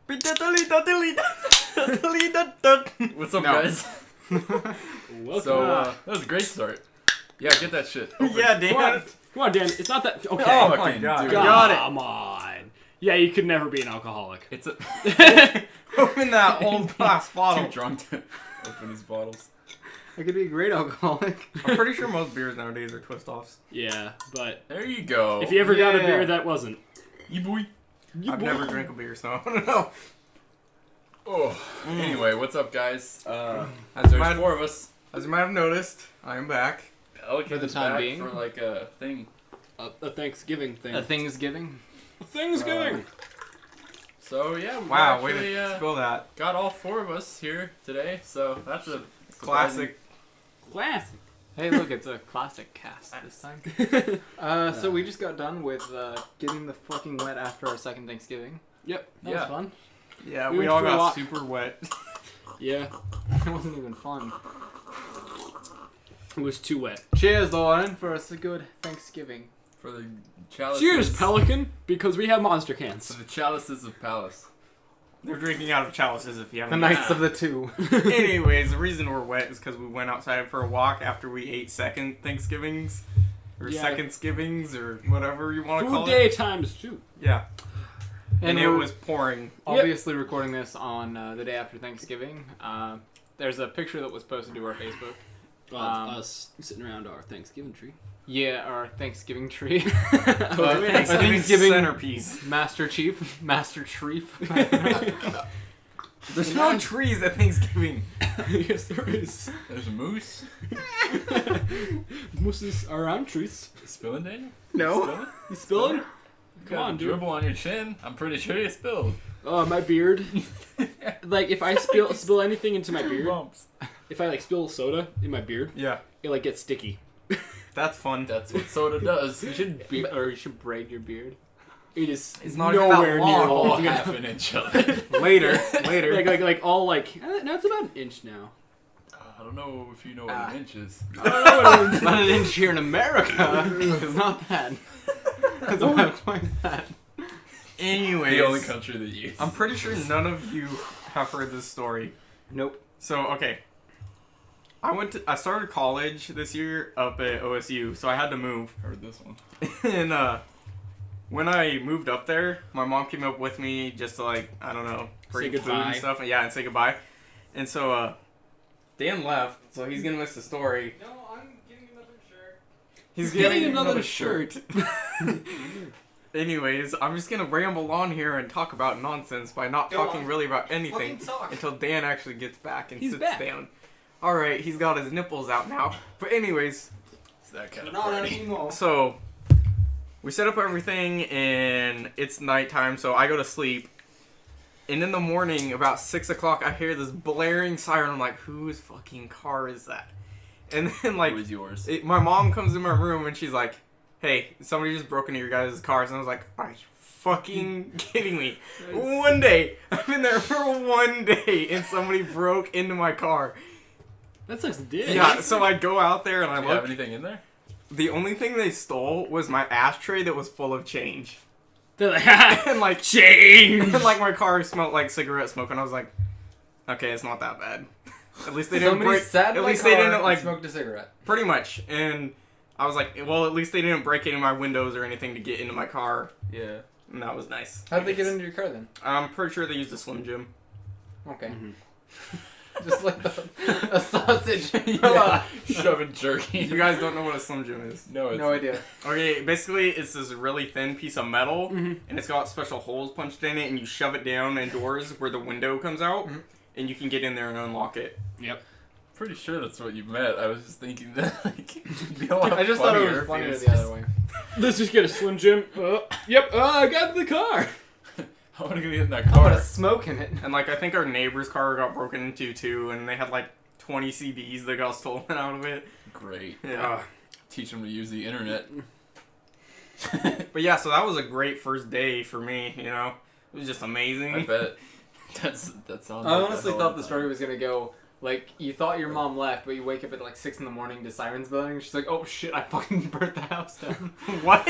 What's up, guys? Welcome. So, that was a great start. Yeah, get that shit. Open. Yeah, Dan. Come on, Dan. It's not that. Okay. Oh my Fucking god. dude. Got it. Come on. Yeah, you could never be an alcoholic. It's a Open that old glass too bottle. drunk to open these bottles. I could be a great alcoholic. I'm pretty sure most beers nowadays are twist-offs. Yeah, but There you go. if you ever got a Yeah. beer that wasn't. You boy. I've never drank a beer, so I don't know. Oh. Anyway, what's up, guys? As There's you might, four of us. as you might have noticed, I am back. Pelican For the is time back being. for like a thing. A Thanksgiving thing. A Thanksgiving. Thanksgiving. So yeah, we Wow, way actually to spill that. got all four of us here today. So that's a Classic. Classic. Hey, look, it's a classic cast this time. So we just got done with getting the fucking wet after our second Thanksgiving. Yep. That Yeah. was fun. Yeah, We we went all for a got walk. super wet. Yeah. It wasn't even fun. It was too wet. Cheers, Lauren, for us a good Thanksgiving. for the chalices. Cheers, Pelican, because we have monster For cans. the chalices of Palace. They're drinking out of chalices if you The haven't. Knights of the Two. Anyways, the reason we're wet is because we went outside for a walk after we ate second Thanksgivings. Or Yeah. second skivings, or whatever you want to Food call day it. times two. Yeah. And it we're was pouring. obviously recording this on the day after Thanksgiving. There's a picture that was posted to our Facebook. Of us sitting around our Thanksgiving tree. Yeah, our Thanksgiving tree. Thanksgiving centerpiece. Master Chief. Master Chief. There's no trees at Thanksgiving. Yes, there is. There's a moose. Mooses are around trees. Spilling, Daniel? No. Spilling? You spilling? You Come got on, a dude. dribble on your chin. I'm pretty sure you spilled. Oh, my beard. Like, if I spill anything into my beard, Bumps. if I, like, spill soda in my beard, Yeah. it, like, gets sticky. That's fun. That's what soda does. You should braid your beard. It is It's not even that nowhere near long. Oh, long half enough. an inch of it. Later. Like, all, like, no, it's about an inch now. I don't know if you know what an inch is. Not an inch here in America. It's not that. It's about twice that. Anyways. The only country that you. I'm pretty sure none of you have heard this story. Nope. So, okay. I started college this year up at OSU, so I had to move. Heard this one. And when I moved up there, my mom came up with me just to, like, I don't know, bring Say food and goodbye. stuff. Yeah, and say goodbye. And so Dan left, so he's gonna miss the story. No, I'm getting another shirt. He's Getting getting another shirt. Anyways, I'm just gonna ramble on here and talk about nonsense by not Go talking on. really about anything Fucking talk. until Dan actually gets back and He's sits back. down. Alright, he's got his nipples out now. But anyways, It's that kind of Not party. anymore. so we set up everything and it's nighttime, so I go to sleep. And in the morning, about 6 o'clock, I hear this blaring siren. I'm like, whose fucking car is that? And then, like, Who is yours? my mom comes in my room and she's like, hey, somebody just broke into your guys' cars. And I was like, are you fucking kidding me? One day. I've been there for one day and somebody broke into my car. That sucks dick. Yeah, so I go out there and I Do you have look. anything in there? The only thing they stole was my ashtray that was full of change. They're like, And like, change. and like my car smelled like cigarette smoke. And I was like, okay, it's not that bad. At least they didn't Somebody break. sat in At my least car they didn't and like smoked a cigarette. pretty much. And I was like, well, at least they didn't break any of my windows or anything to get into my car. Yeah. And that was nice. How'd they get into your car then? I'm pretty sure they used a Slim Jim. Okay. Mhm. Just like a sausage. Shoving jerky. You guys don't know what a Slim Jim is. No, it's No idea. Okay, basically it's this really thin piece of metal, Mhm. and it's got special holes punched in it, and you shove it down indoors where the window comes out, Mhm. and you can get in there and unlock it. Yep. pretty sure that's what you meant. I was just thinking that like it'd be a lot I just thought it funnier was if funnier was the other way. Let's just get a Slim Jim. Yep, I got the car. I want to get in that I'm car. gonna smoke in it. And like I think our neighbor's car got broken into too, and they had like 20 CDs that got stolen out of it. Great. Yeah. Teach them to use the internet. But yeah, so that was a great first day for me. You know, it was just I amazing. bet. That sounds. I like honestly a hell thought of the a story time. was gonna go like you thought your mom left, but you wake up at like 6 a.m. to sirens blaring. And she's like, "Oh shit! I fucking burnt the house down." What?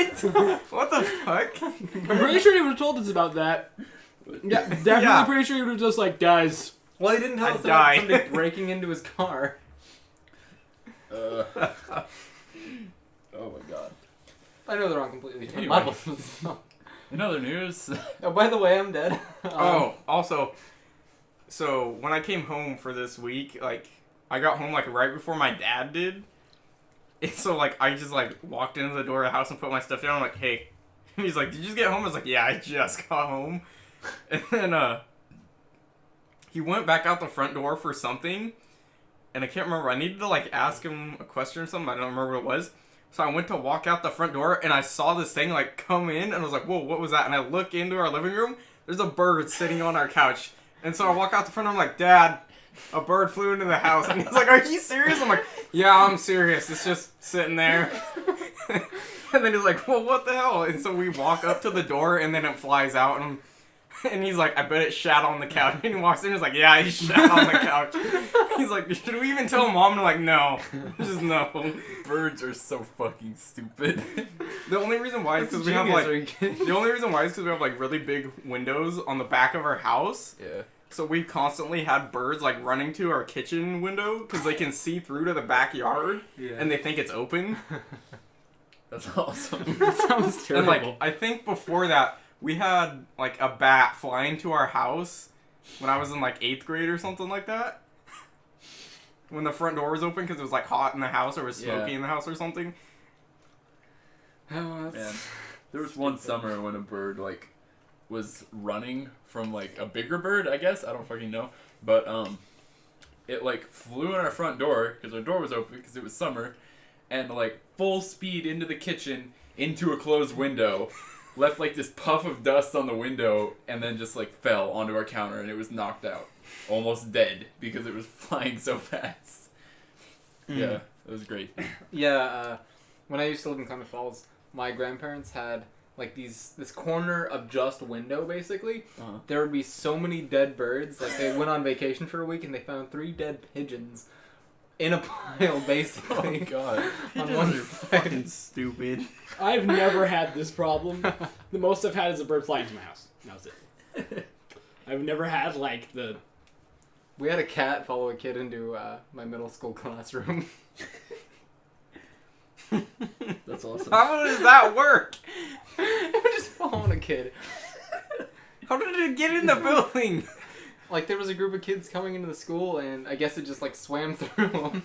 What the fuck? I'm pretty sure he would have told us about that but Yeah, definitely Yeah. pretty sure he would have just like, guys. Well, he didn't tell I'd us die. about somebody breaking into his car. oh my god. I know they're on completely different Anyway. levels. but still. In other news, Oh, by the way, I'm dead. Oh, also, so when I came home for this week, like, I got home, like, right before my dad did. And so, like, I just, like, walked into the door of the house and put my stuff down. I'm like, hey. And he's like, did you just get home? I was like, yeah, I just got home. And then, he went back out the front door for something. And I can't remember. I needed to, like, ask him a question or something. I don't remember what it was. So I went to walk out the front door, and I saw this thing, like, come in. And I was like, whoa, what was that? And I look into our living room. There's a bird sitting on our couch. And so I walk out the front, and I'm like, Dad, a bird flew into the house. And he's like, are you serious? I'm like, yeah, I'm serious. It's just sitting there. And then he's like, well, what the hell? And so we walk up to the door, and then it flies out. And he's like, I bet it shat on the couch. And he walks in, and he's like, yeah, it shat on the couch. He's like, should we even tell Mom? And I'm like, no. Just no. birds are so fucking stupid. The only reason why is because we have, like, the only reason why is because we have, like, really big windows on the back of our house. Yeah. So we constantly had birds, like, running to our kitchen window because they can see through to the backyard and they think it's open. That's awesome. That sounds And, terrible. like, I think before that, we had, like, a bat fly into our house when I was in, like, 8th grade or something like that. When the front door was open because it was, like, hot in the house or was smoky Yeah. in the house or something. Oh, that's... Man, there was one summer when a bird like was running from like a bigger bird, I guess. I don't fucking know, but it like flew in our front door because our door was open because it was summer, and like full speed into the kitchen into a closed window, left like this puff of dust on the window, and then just like fell onto our counter, and it was knocked out, almost dead because it was flying so fast. Yeah, it was great. Yeah, when I used to live in Clement Falls, my grandparents had like this corner of just window basically. Uh-huh. There would be so many dead birds. Like they went on vacation for a week and they found 3 dead pigeons in a pile basically. Oh god. On one Fucking side. stupid. I've never had this problem. The most I've had is a bird flying into my house. That was it. I've never had like the. We had a cat follow a kid into my middle school classroom. That's awesome. How does that work? It was just following a kid. How did it get in the building? Like there was a group of kids coming into the school and I guess it just like swam through them.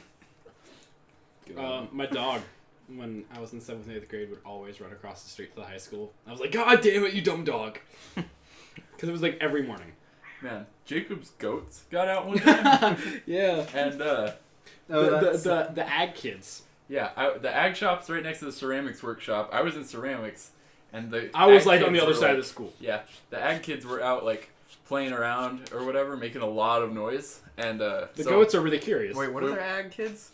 My dog, when I was in 7th and 8th grade, would always run across the street to the high school. I was like, God damn it, you dumb dog! Because it was like every morning. Man, Jacob's goats got out one time, Yeah. and The ag kids. yeah, the ag shop's right next to the ceramics workshop. I was in ceramics, and I was ag like on kids the other were, side like- of the school. Yeah, the ag kids were out like playing around or whatever, making a lot of noise, and The so goats are really curious. Wait, what are their ag kids?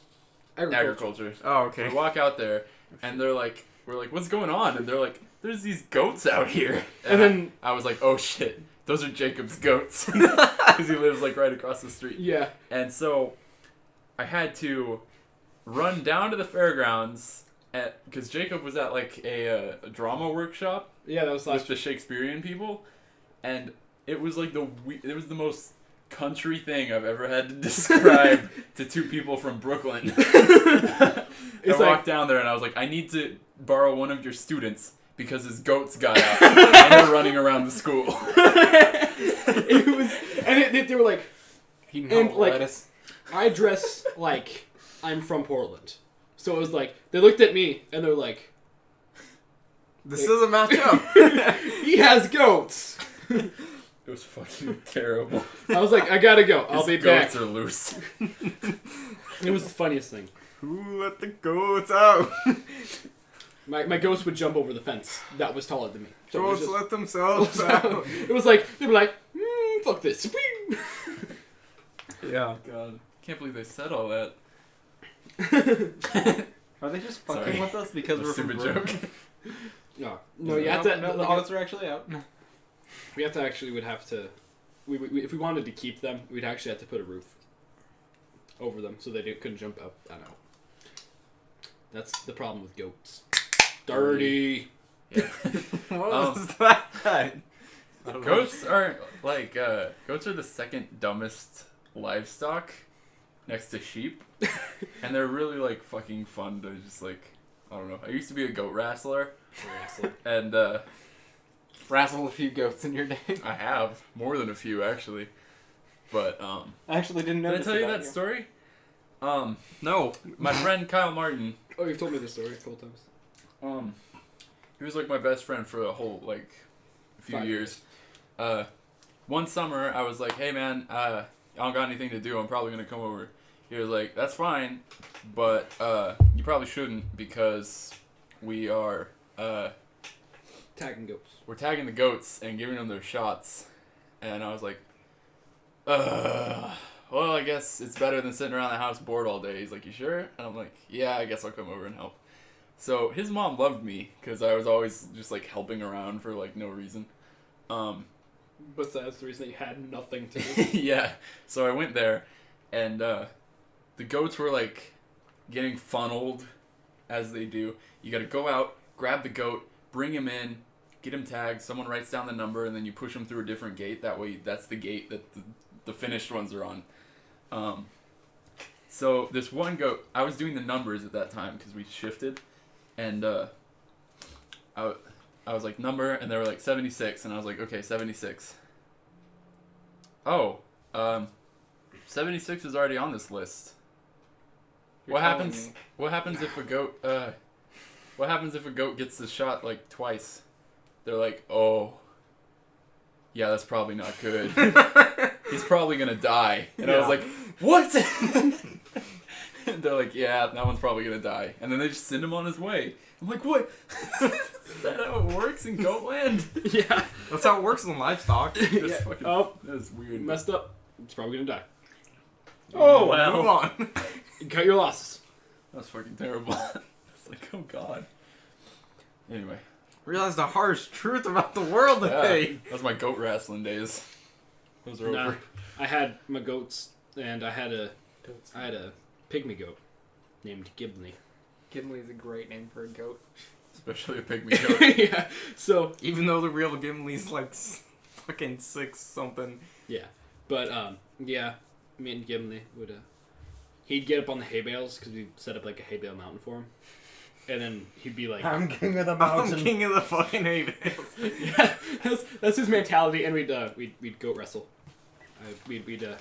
agriculture. Oh, We okay. walk out there, and we're like, what's going on? And they're like, there's these goats out here. And then I was like, oh shit, those are Jacob's goats, because he lives like right across the street. yeah, And so I had to run down to the fairgrounds because Jacob was at like a drama workshop that was with last. the Shakespearean people, and it was like it was the most country thing I've ever had to describe to 2 people from Brooklyn. I It's walked down there and I was like, I need to borrow one of your students because his goats got out and they're running around the school. It was, and they were like, Eating And, hot like- lettuce. I dress like I'm from Portland, so it was like they looked at me and they're like, This doesn't match up. he has goats. It was fucking terrible. I was like, I gotta go. I'll His be back. goats are loose. It was the funniest thing. Who let the goats out? My ghost would jump over the fence that was taller than me. So it was Goats just- let themselves out. it was like they were like, fuck this. Yeah. God, can't believe they said all that. Are they just fucking Sorry. with us because we're from Stupid Brooklyn? joke. No, you have to. No, the goats are actually out. We have to actually would have to. We if we wanted to keep them, we'd actually have to put a roof over them so they couldn't jump up. I know. That's the problem with goats. Dirty. Yeah. What was that? Goats are like goats are the second dumbest livestock next to sheep, and they're really like fucking fun to just like I don't know. I used to be a goat wrestler, and Wrestled a few goats in your day. I have more than a few actually. But I actually didn't know. did I tell you that story? No. My friend Kyle Martin. Oh, you've told me this story a couple times. He was like my best friend for a whole like few 5 years. One summer I was like, hey man, I don't got anything to do. I'm probably gonna come over. He was like, that's fine, but you probably shouldn't because we are Tagging goats. we're tagging the goats and giving them their shots. And I was like, well, I guess it's better than sitting around the house bored all day. He's like, you sure? And I'm like, yeah, I guess I'll come over and help. So his mom loved me because I was always just like helping around for like no reason. But that's the reason that you had nothing to do. Yeah. So I went there, and the goats were like getting funneled, as they do. You got to go out, grab the goat, bring him in, get him tagged. Someone writes down the number, and then you push him through a different gate. That way, that's the gate that the finished ones are on. So this one goat, I was doing the numbers at that time because we shifted, and I was like, number, and they were like 76, and I was like, okay, 76. Oh, 76 is already on this list. What happens? What happens if a goat? What happens if a goat gets the shot like twice? They're like, oh, yeah, that's probably not good. He's probably gonna die. And I was like, what? They're like, yeah, that one's probably gonna die. And then they just send him on his way. I'm like, what? Is that how it works in Goatland? Yeah. That's how it works in livestock. That's fucking, Oh, that's weird. messed up. It's probably gonna die. Oh, well. Move on. Cut your losses. That's fucking terrible. It's like, oh god. Anyway. Realize the harsh truth about the world today. That was my goat wrestling days. Those are Nah, over. I had my goats, and I had a pygmy goat named Gibney. Gimli's a great name for a goat. Especially a pygmy goat. Yeah. So Even though the real Gimli's like fucking 6 something. yeah, but yeah, me and Gimli would he'd get up on the hay bales because we set up like a hay bale mountain for him, and then he'd be like, I'm king of the I'm mountain. king of the fucking hay bales. yeah, that's his mentality, and we'd goat wrestle. We'd You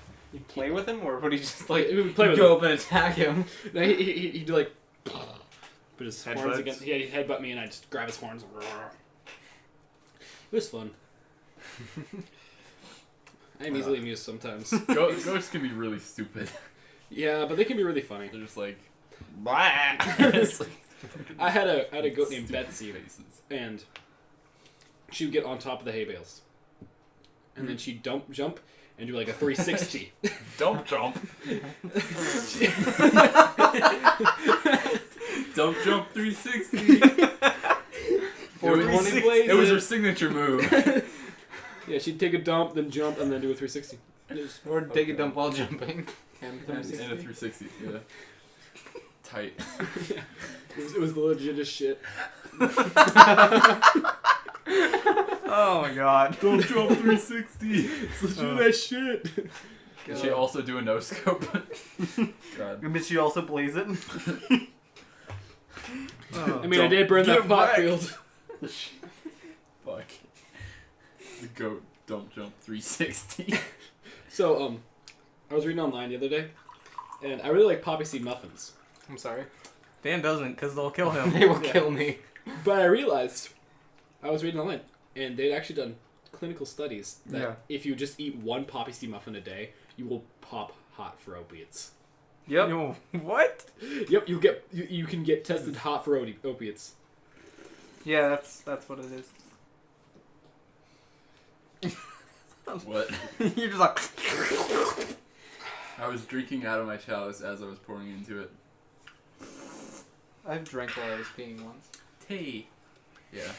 play with him, or would he just like we'd play with go him. up and attack him? No, he'd do like put his horns Headbutts? against. He'd headbutt me, and I'd just grab his horns. It was fun. I'm easily amused sometimes. Ghosts can be really stupid. Yeah, but they can be really funny. They're just like, It's like- I had a goat named stupid Betsy, faces. and she would get on top of the hay bales, and then she'd jump, and do like a 360. Dump jump. Dump jump 360. It was her signature move. Yeah, she'd take a dump, then jump, and then do a 360. Or take a dump while jumping. And And a 360. Yeah. Tight. It was the legitest shit. Oh my god. Dump jump 360. It's legit that shit. Did she also do a no scope? God. Did she also blaze it? Oh. I mean, I did burn that Get pot wrecked. field. Fuck. The goat dump jump 360. So, I was reading online the other day, and I really like poppy seed muffins. I'm sorry. Dan doesn't, because they'll kill him. They will Yeah. kill me. But I realized, I was reading online, and they'd actually done clinical studies that Yeah. if you just eat one poppy seed muffin a day, you will pop hot for opiates. Yep. Yo, what? Yep, you can get tested hot for opiates. Yeah, that's what it is. What? You're just like. I was drinking out of my chalice as I was pouring into it. I've drank while I was peeing once. Tea. Yeah.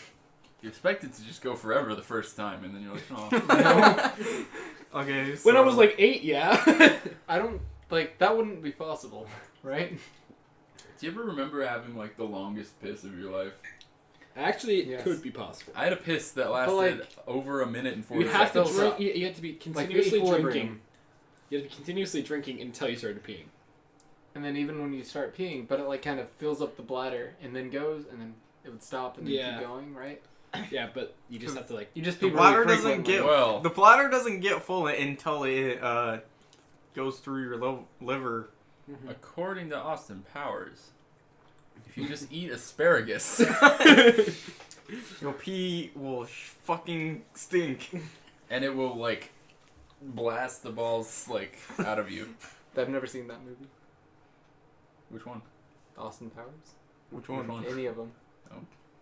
You expect it to just go forever the first time, and then you're like, oh. Okay. When I so- was like 8, yeah. I don't like that. Wouldn't be possible, right? Do you ever remember having like the longest piss of your life? Actually, it Yes. could be possible. I had a piss that lasted like, over a minute and 40 You'd have to seconds. fills drink. up. You have to be Like continuously equilibrium. drinking. You have to be continuously drinking until you started peeing. And then even when you start peeing, but it like kind of fills up the bladder and then goes, and then it would stop and then Yeah. keep going, right? Yeah, but you just have to like. You just The pee bladder really doesn't frequently. get Well- the bladder doesn't get full until it goes through your liver. According to Austin Powers, if you just eat asparagus, Your pee will fucking stink. and it will like blast the balls like out of you. I've never seen that movie. Which one? Austin Powers. Which Which one? one? Any of them.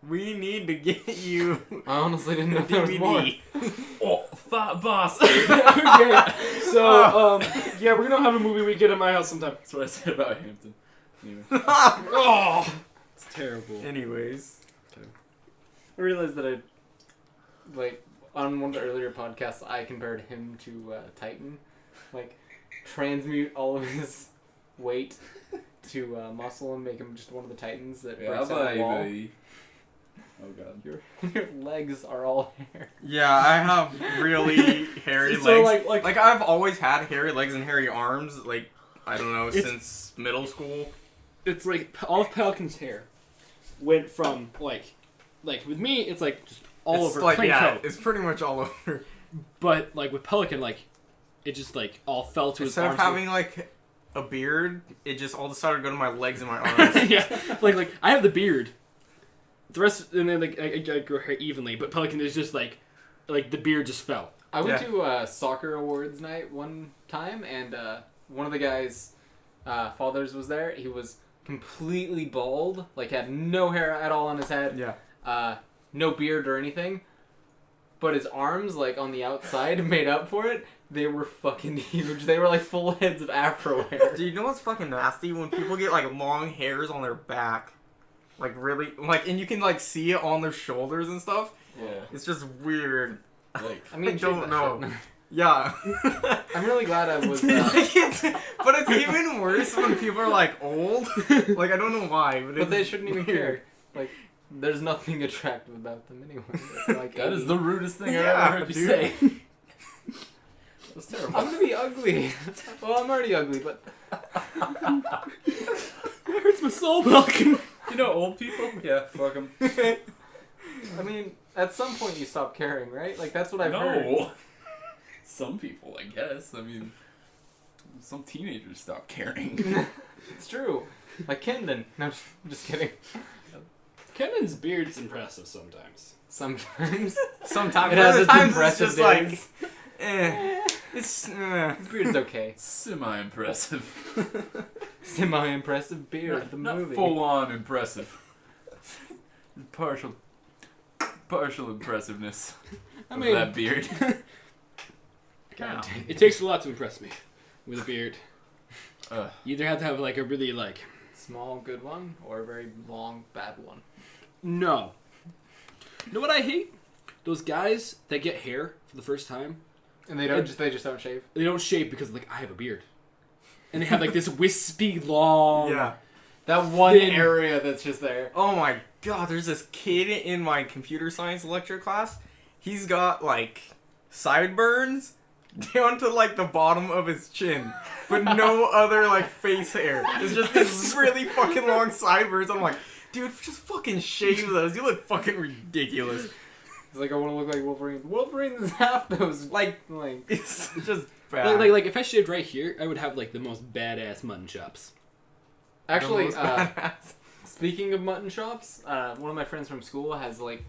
We need to get you I honestly didn't know a there was more. DVD. Oh, fat bastard! Okay, so yeah, we're gonna have a movie weekend at my house sometime. That's what I said about Hampton. Anyway. Oh, it's terrible. Anyways, I realized that I, like, on one of the earlier podcasts, I compared him to Titan. Like, transmute all of his weight to muscle and make him just one of the Titans that Yeah, breaks out the wall. baby. Oh god. Your legs are all hair. yeah, I have really hairy So, legs. like- I've always had hairy legs and hairy arms. Like I don't know It's- since middle school. It's like all of Pelican's hair went from like with me, it's like just all It's over like plain yeah, coat. it's pretty much all over. But like with Pelican, like it just like all fell to his Instead of arms. having like a beard, it just all decided to go to my legs and my arms. yeah, like I have the beard. The rest, and then like I grow hair evenly, but Pelican is just like the beard just fell. I went Yeah. to a soccer awards night one time, and one of the guys' fathers was there. He was completely bald, like had no hair at all on his head, Yeah. no beard or anything. But his arms, like on the outside, made up for it. They were fucking huge. They were like full heads of afro hair. Do you know what's fucking nasty? When people get like long hairs on their back. Like really like and you can like see it on their shoulders and stuff. Yeah. It's just weird. Like, I mean, I don't shave that know. shit. Yeah. I'm really glad I was. Like, but it's even worse when people are like old. Like I don't know why, but, But they it's shouldn't even weird. care. Like, there's nothing attractive about them anyway. They're like that is 80. the rudest thing I've Yeah, ever heard you dude. say. That's terrible. I'm gonna be ugly. Well, I'm already ugly, but It hurts my soul, Pelican. You know old people? Yeah, fuck them. I mean, at some point you stop caring, right? Like that's what I've heard. No. Some people, I guess. I mean, some teenagers stop caring. It's true. Like Kendon. No, I'm just kidding. Kendon's beard's impressive sometimes. Sometimes Sometimes it has other its times impressive it's just like days. it's His beard's okay. Semi-impressive. Semi-impressive beard. The Not movie. full-on impressive. Partial impressiveness I of mean, that beard. God damn. it takes a lot to impress me with a beard. Ugh. You either have to have like a really like Small good one or a very long bad one. no. You know what I hate? Those guys that get hair for the first time. And they just don't shave. They don't shave because like I have a beard, and they have like this wispy long. yeah. That one Thin. area that's just there. Oh my god, there's this kid in my computer science lecture class. He's got like sideburns down to like the bottom of his chin, but no other like face hair. It's just this really fucking long sideburns. I'm like, dude, just fucking shave those. You look fucking ridiculous. It's like I want to look like Wolverine. Wolverine is half those. Like, Like it's just bad. Like if I shaved right here, I would have like the most badass mutton chops. actually, The most badass. speaking of mutton chops, one of my friends from school has like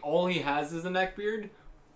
all he has is a neck beard,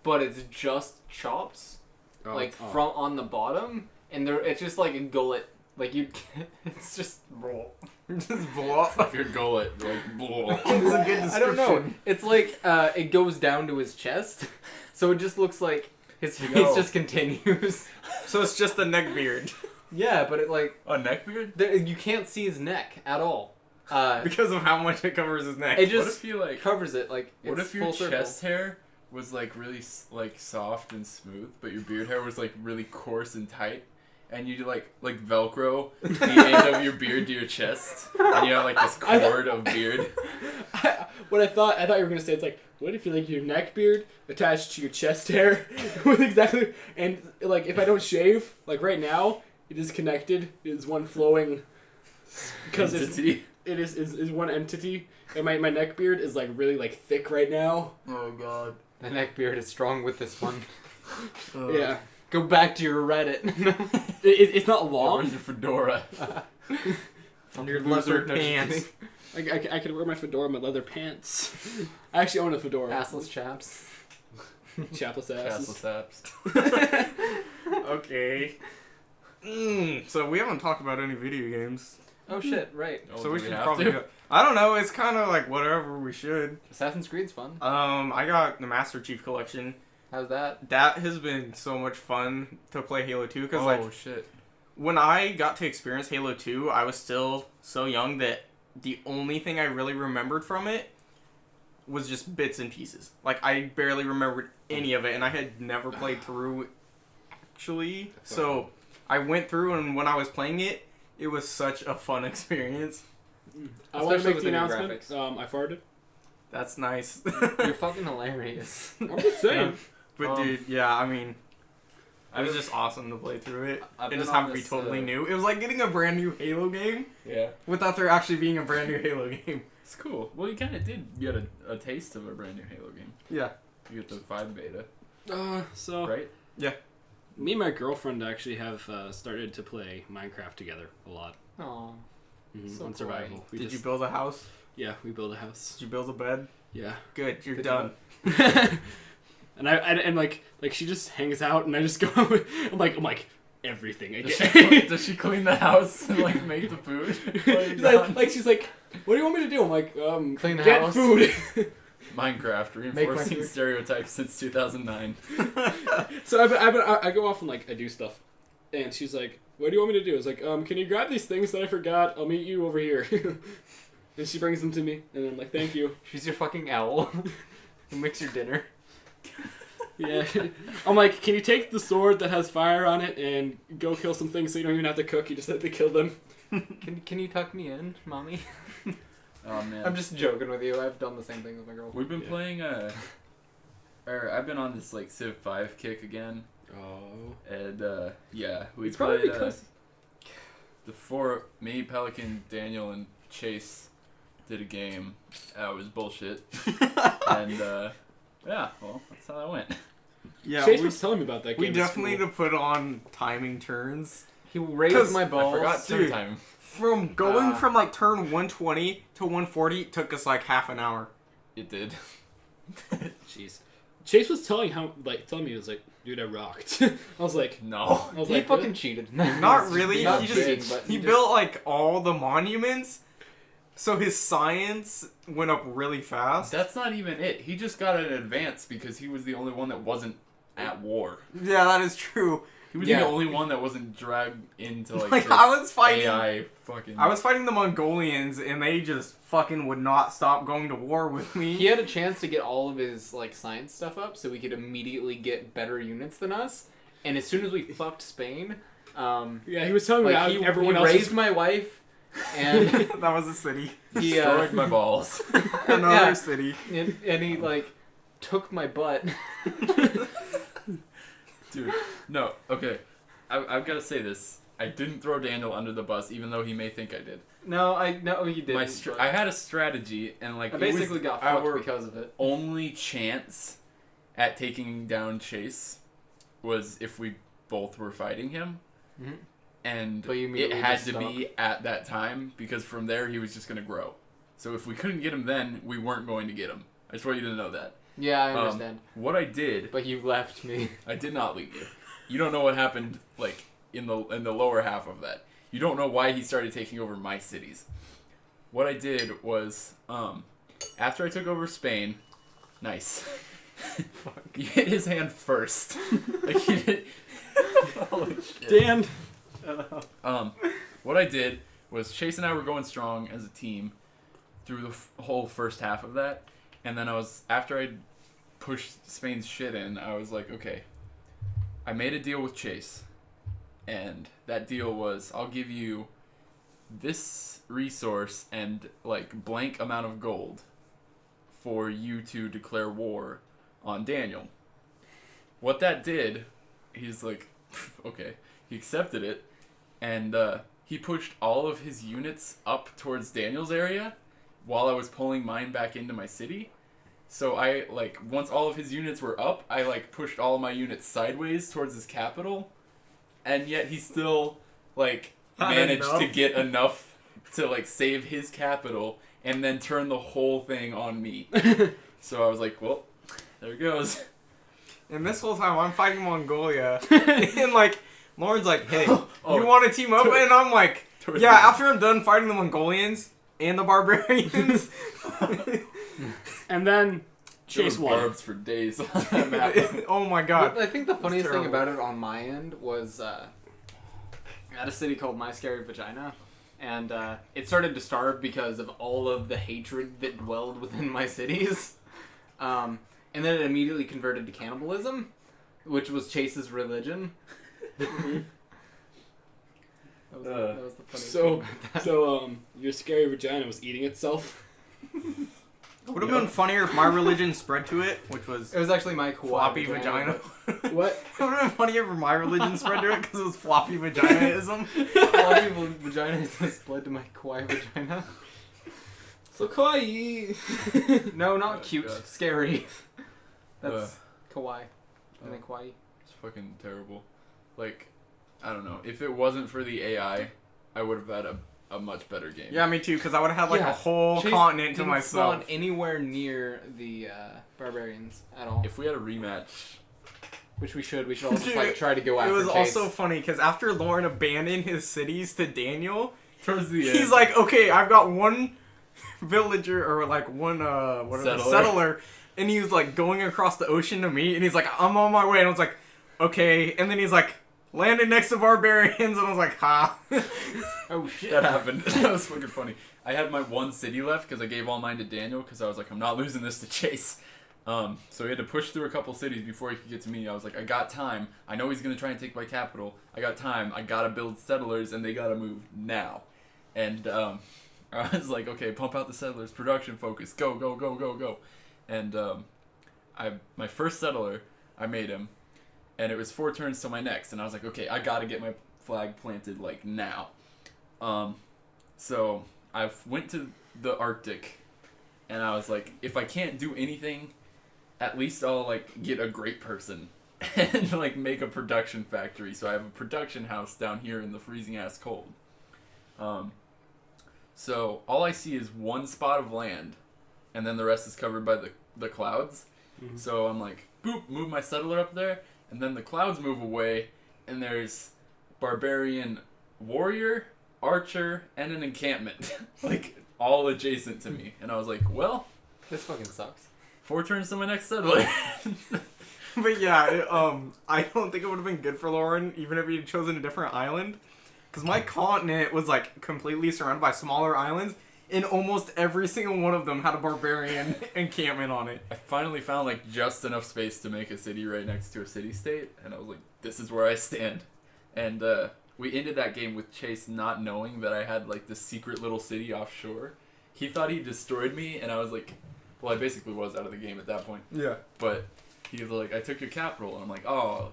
but it's just chops, from on the bottom, and it's just like a gullet. Like it's just raw. just blow up. Your gullet, like, blah. It's a good description. I don't know. It's like it goes down to his chest, so it just looks like his face No. just continues. So it's just a neck beard. Yeah, but it like A neck beard? you can't see his neck at all. Because of how much it covers his neck. It What just if you, like... covers it like. What it's if your full circle. chest hair was like really like soft and smooth, but your beard hair was like really coarse and tight, and you like Velcro the end of your beard to your chest, and you have like this cord of beard. I thought you were gonna say it's like, what if you like your neck beard attached to your chest hair with exactly, and like if I don't shave, like right now, it is connected. It is one flowing, because Entity. it is one entity, and my neck beard is like really like thick right now. Oh god. The neck beard is strong with this one. Yeah, Go back to your Reddit. it's not Yeah, long. where's your fedora? From your leather No, just pants. I could wear my fedora in my leather pants. I actually own a fedora. Assless chaps. Chapless asses. Castle saps. Okay. So we haven't talked about any video games. Oh shit! Right. Oh, so do we should have probably to? go. I don't know, it's kind of like whatever we should. Assassin's Creed's fun. I got the Master Chief Collection. How's that? That has been so much fun to play Halo 2 because Oh like shit. when I got to experience Halo 2, I was still so young that the only thing I really remembered from it was just bits and pieces. Like I barely remembered any of it, and I had never played through actually. So I went through, and when I was playing it, it was such a fun experience. I want to Especially make with the the new announcement. graphics. I farted. That's nice. You're fucking hilarious. I'm just saying. But dude, yeah, I mean, it was just awesome to play through it. I've It been just on happened to be this, totally new. It was like getting a brand new Halo game Yeah. without there actually being a brand new Halo game. It's cool. Well, you kind of did get a taste of a brand new Halo game. Yeah. You get the 5 beta, So right? me and my girlfriend actually have started to play Minecraft together a lot. Aw. So On survival. We Did just- you build a house? Yeah, we build a house. Did you build a bed? Yeah. Good, you're Good done. And and like she just hangs out, and I just go. I'm like everything. I Does get. does she clean the house and like make the food? She's like, what do you want me to do? I'm like, Clean the get house. food. Minecraft Make reinforcing my- stereotypes since 2009. So I go off and like I do stuff, and she's like, what do you want me to do? I was like, can you grab these things that I forgot? I'll meet you over here. And she brings them to me, and I'm like, thank you. She's your fucking owl. Who makes your dinner. Yeah. I'm like, can you take the sword that has fire on it and go kill some things so you don't even have to cook? You just have to kill them. Can you tuck me in, mommy? Oh man. I'm just joking with you. I've done the same thing with my girl. We've been Yeah. playing or I've been on this like Civ 5 kick again, Oh. and yeah, we It's probably played because. me, Pelican, Daniel, and Chase did a game. It was bullshit, and yeah, well, that's how that went. Yeah, Chase we, was telling me about that game. we at definitely need school. to put on timing turns. He raised 'Cause my balls. I forgot turn dude. time. From going Ah. from like turn 120 to 140 took us like half an hour. It did. Jeez. Chase was telling me, he was like, dude, I rocked. I was like, No. I was He like, fucking really? cheated. Not really. Not he cheating, just but he just- built like all the monuments, so his science went up really fast. That's not even it. He just got an advance because he was the only one that wasn't at war. Yeah, that is true. He was Yeah. the only one that wasn't dragged into like, Like, this I was fighting- AI fucking. I was fighting the Mongolians, and they just fucking would not stop going to war with me. He had a chance to get all of his like science stuff up, so we could immediately get better units than us. And as soon as we fucked Spain, Yeah, he was telling me like how he, everyone he else raised my wife, and That was a city. he destroyed my balls. Another Yeah. city. and he like took my butt. Dude, no, okay. I've got to say this. I didn't throw Daniel under the bus, even though he may think I did. No, he didn't. but I had a strategy, and like I it was basically got fucked our because of it. only chance at taking down Chase was if we both were fighting him, Mhm. and But you it immediately had just to be at that time because from there he was just gonna grow. So if we couldn't get him then, we weren't going to get him. I just want you to know that. Yeah, I understand. What I did, But you left me. I did not leave you. You don't know what happened like in the lower half of that. You don't know why he started taking over my cities. What I did was, after I took over Spain, nice. You hit his hand first. Like he did. Holy shit. Dan. What I did was Chase and I were going strong as a team through the whole first half of that, and then after I pushed Spain's shit in, I was like, okay, I made a deal with Chase, and that deal was I'll give you this resource and like blank amount of gold for you to declare war on Daniel. What that did, he's like, okay, he accepted it, and he pushed all of his units up towards Daniel's area while I was pulling mine back into my city. So I, like, once all of his units were up, I, like, pushed all of my units sideways towards his capital, and yet he still, like, managed to get enough to, like, save his capital and then turn the whole thing on me. So I was like, well, there it goes. And this whole time I'm fighting Mongolia, and like Lauren's like, "Hey, you want to team up?" And I'm like, "Yeah." After I'm done fighting the Mongolians and the barbarians, And then Chase There were won. barbs for days on that map. oh my god! I think the funniest thing terrible. about it on my end was I had a city called My Scary Vagina, and it started to starve because of all of the hatred that dwelled within my cities. And then it immediately converted to cannibalism, which was Chase's religion. that was the funniest thing about that. So your scary vagina was eating itself. Would have been funnier if my religion spread to it, which was It was actually my kawaii floppy vagina. What? It would have been funnier if my religion spread to it because it was floppy vaginaism. Floppy vagina is split to my kawaii vagina. So kawaii. No, not Oh, cute. God. Scary. That's kawaii. And then Oh. kawaii. It's fucking terrible. Like, I don't know. If it wasn't for the AI, I would have had a much better game. Yeah, me too, because I would have had like Yeah, a whole Chase continent to didn't myself. spawn anywhere near the barbarians at all. If we had a rematch, Which we should. We should all just Dude, like try to go after It was Chase. also funny because after Lauren abandoned his cities to Daniel, towards the end, he's like, okay, I've got one villager or like one settler, and he was like going across the ocean to me, and he's like, I'm on my way, and I was like, okay, and then he's like, landed next to barbarians, and I was like, ha. Oh shit. that happened. That was fucking funny. I had my one city left because I gave all mine to Daniel because I was like, I'm not losing this to Chase. So he had to push through a couple cities before he could get to me. I was like, I got time. I know he's gonna try and take my capital. I got time. I gotta build settlers, and they gotta move now. And I was like, okay, pump out the settlers. Production focus. Go, go, go, go, go. And my first settler, I made him, and it was 4 turns to my next. And I was like, okay, I gotta get my flag planted like now. So I went to the Arctic, and I was like, if I can't do anything, at least I'll like get a great person and like make a production factory. So I have a production house down here in the freezing ass cold. So all I see is one spot of land, and then the rest is covered by the clouds. Mhm. So I'm like, boop, move my settler up there, and then the clouds move away, and there's barbarian warrior, archer, and an encampment, like all adjacent to me. And I was like, well, This fucking sucks. 4 turns to my next settler. But yeah, I don't think it would have been good for Lauren even if he had chosen a different island. Because my continent was like completely surrounded by smaller islands, and almost every single one of them had a barbarian encampment on it. I finally found like just enough space to make a city right next to a city-state, and I was like, this is where I stand. And we ended that game with Chase not knowing that I had like this secret little city offshore. He thought he destroyed me, and I was like, well, I basically was out of the game at that point. Yeah. But he was like, I took your capital, and I'm like, oh,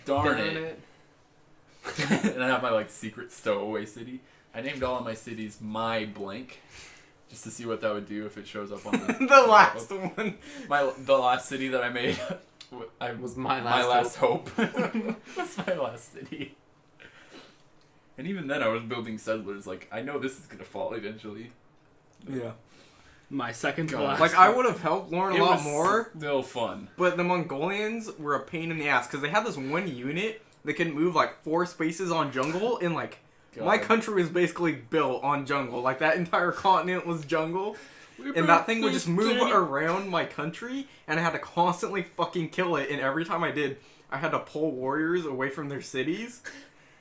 darn it. And I have my like secret stowaway city. I named all of my cities My Blank, just to see what that would do if it shows up on the The last one. the last city that I made. I Was my my last last hope. That's my last city. And even then, I was building settlers. Like, I know this is gonna fall eventually. Yeah. My second to God. last. Like, I would have helped Lauren a It lot was more, still fun. but the Mongolians were a pain in the ass because they had this one unit that could move like 4 spaces on jungle, and like, my God. country was basically built on jungle. Like, that entire continent was jungle. And that thing would just move around my country, and I had to constantly fucking kill it. And every time I did, I had to pull warriors away from their cities.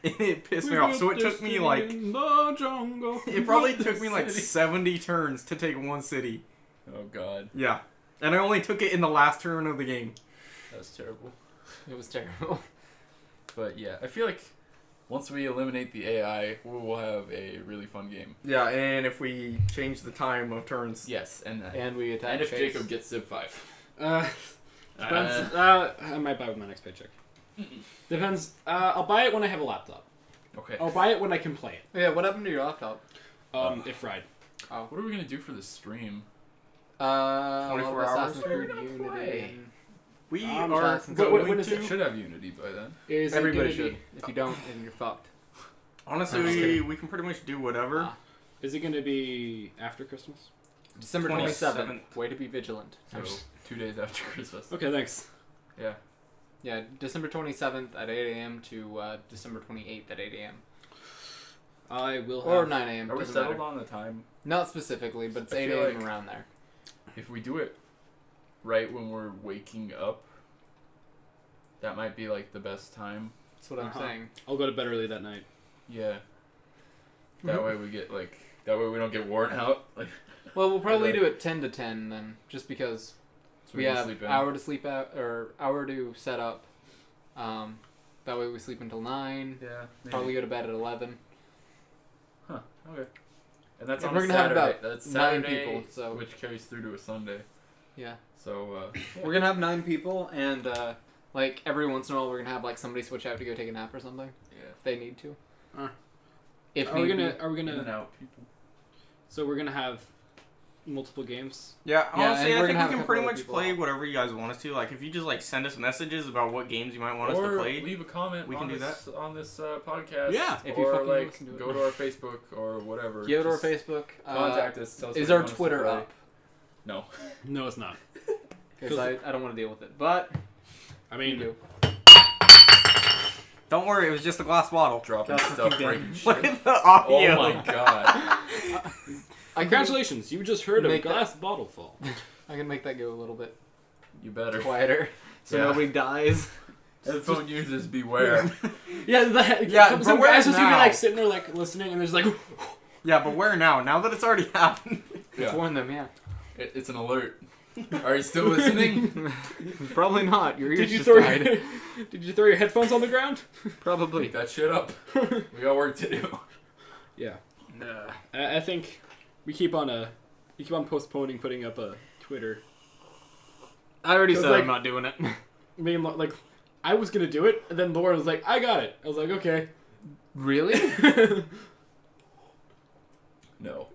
And it pissed me off. So it took me like, the jungle. it probably took me like 70 turns to take one city. Oh God, Yeah. And I only took it in the last turn of the game. that was terrible. It was terrible. But yeah, I feel like once we eliminate the AI, we will have a really fun game. Yeah, and if we change the time of turns. Yes, and we attack. and if Chase. Jacob gets Civ 5. Depends. I might buy it with my next paycheck. Depends. I'll buy it when I have a laptop. Okay. I'll buy it when I can play it. Yeah, what happened to your laptop? It fried. What are we gonna do for the stream? 24 hours? Assassin's Creed We're gonna Unity. play. We Um, are Assassin's Creed. going When is to... it? Should have Unity by then. Is it Everybody gonna should. be- If you don't, then you're fucked. Honestly, I'm just kidding. we can pretty much do whatever. Ah. Is it going to be after Christmas? December 27th. 27th. Way to be vigilant. So 2 days after Christmas. Okay, thanks. Yeah. Yeah, December 27th at 8 a.m. to December 28th at 8 a.m. I will have... Or 9 a.m. Are we doesn't settled matter. on the time? Not specifically, but it's I 8 feel a.m. like- around there. If we do it right when we're waking up, that might be like the best time. That's what I'm Uh-huh. saying. I'll go to bed early that night. Yeah. That way we get like. That way we don't get worn out. Like Well, we'll probably Okay. do it 10 to 10 then, just because so we can have sleep in. hour to sleep out or hour to set up. That way we sleep until 9. Yeah. Maybe. Probably go to bed at 11. Huh. Okay. And that's And on we're a gonna have Saturday. about That's 9 Saturday, people, so- which carries through to a Sunday. Yeah. So We're gonna have 9 people, and like every once in a while, we're gonna have like somebody switch out to go take a nap or something yeah. if they need to. Uh, If Are we need gonna? be. Are we In and gonna? out people. So we're gonna have multiple games. Yeah, Yeah, honestly, and I we're think gonna have we a can couple pretty other much people play out. whatever you guys want us to. Like, if you just like send us messages about what games you might want us Or to play. leave a comment We can on do this, on this podcast. Yeah, if you or fucking like listen to it. go to our Facebook or whatever. Give it to our Just Facebook. Contact us. Tell us Is what you our want us to Twitter play. up? No. No, it's not. Because I don't want to deal with it, but I you mean, do. Don't worry, it was just a glass bottle. Dropping That's stuff, fucking breaking Look shit. at the audio. Oh my god. congratulations! You just heard a Make glass bottle fall. I can make that go a little bit You better. quieter, so Yeah. nobody dies. Headphone users beware. Yeah, that, Yeah, some, but some where guys just be now? like sitting there like listening, and there's like, Yeah, but where now? Now that it's already happened. Let's Yeah. warn them, yeah. It's an alert. Are you still listening? Probably not. Your ears did you just throw died. did you throw your headphones on the ground? Probably. Pick that shit up. We got work to do. Yeah. I think we keep on postponing putting up a Twitter. I already It was said like- I'm not doing it. Me and like, I was gonna do it, and then Laura was like, "I got it." I was like, "Okay." Really? No.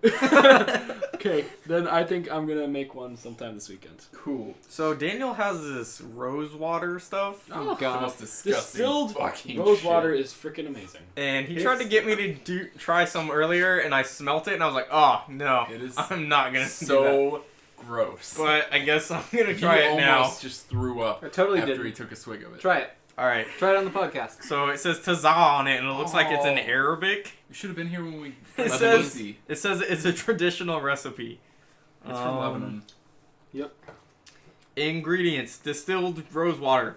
Okay, then I think I'm gonna make one sometime this weekend. Cool. So Daniel has this rose water stuff, Oh, The God. most disgusting Distilled fucking rose shit. water is freaking amazing. and he tried to get me to try some earlier, and I smelt it, and I was like, oh no, It is I'm not gonna do that. so gross. But I guess I'm gonna he try it now. almost just threw up I totally after did. he took a swig of it. Try it. All right. Try it on the podcast. So it says Tazah on it, and it looks like it's in Oh. Arabic. You should have been here when we. It Lebanese. says it says it's a traditional recipe. It's from Lebanon. Ingredients: distilled rose water.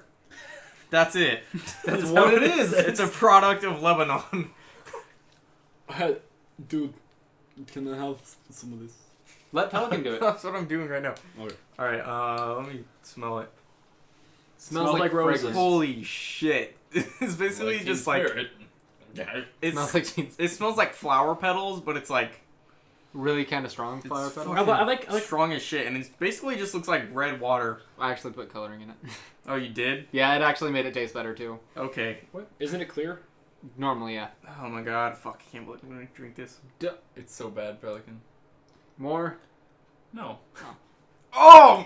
That's it. That's what it is. It's a product of Lebanon. Dude, can I have some of this? Let Pelican do it. That's what I'm doing right now. Okay. All right. Let me smell it. Smells like roses. fragrance. Holy shit! It's basically Teen just like Spirit. Yeah. it's. Smells like teen- It smells like flower petals, but it's like really kind of strong flower it's petals. fucking I like strong as shit, and it basically just looks like red water. I actually put coloring in it. Oh, you did? Yeah, it actually made it taste better too. Okay. Isn't it clear? Normally, yeah. Oh my god! Fuck! I can't believe I'm gonna drink this. It's so bad, Pelican. More. No. Oh!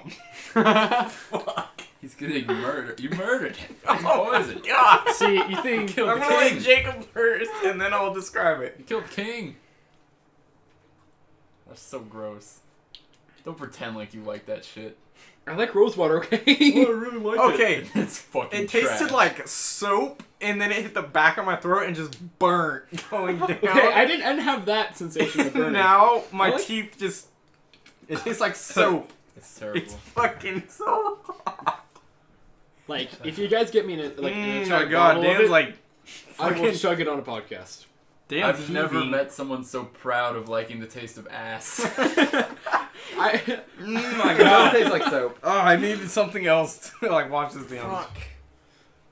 Fuck. He's getting murdered. You murdered him. He's Oh my poisoned. god! See, you think Killed I'm the gonna let king. Jacob first, and then I'll describe it. You killed King. That's so gross. Don't pretend like you like that shit. I like rose water? Okay. really like Okay. It's fucking It tasted trash. like soap, and then it hit the back of my throat and just burnt going down. Okay, I didn't have that sensation of burning. Now my I like- teeth just. It tastes like soap. It's terrible. It's fucking so hot. Like, if you guys get me in a, like, in a Oh chug my god, bottle of Dan's it, like. I will fucking- chug it on a podcast. Dan's I've never heaving. met someone so proud of liking the taste of ass. I Oh my It does god. taste like soap. Oh, I needed something else to like watch this down.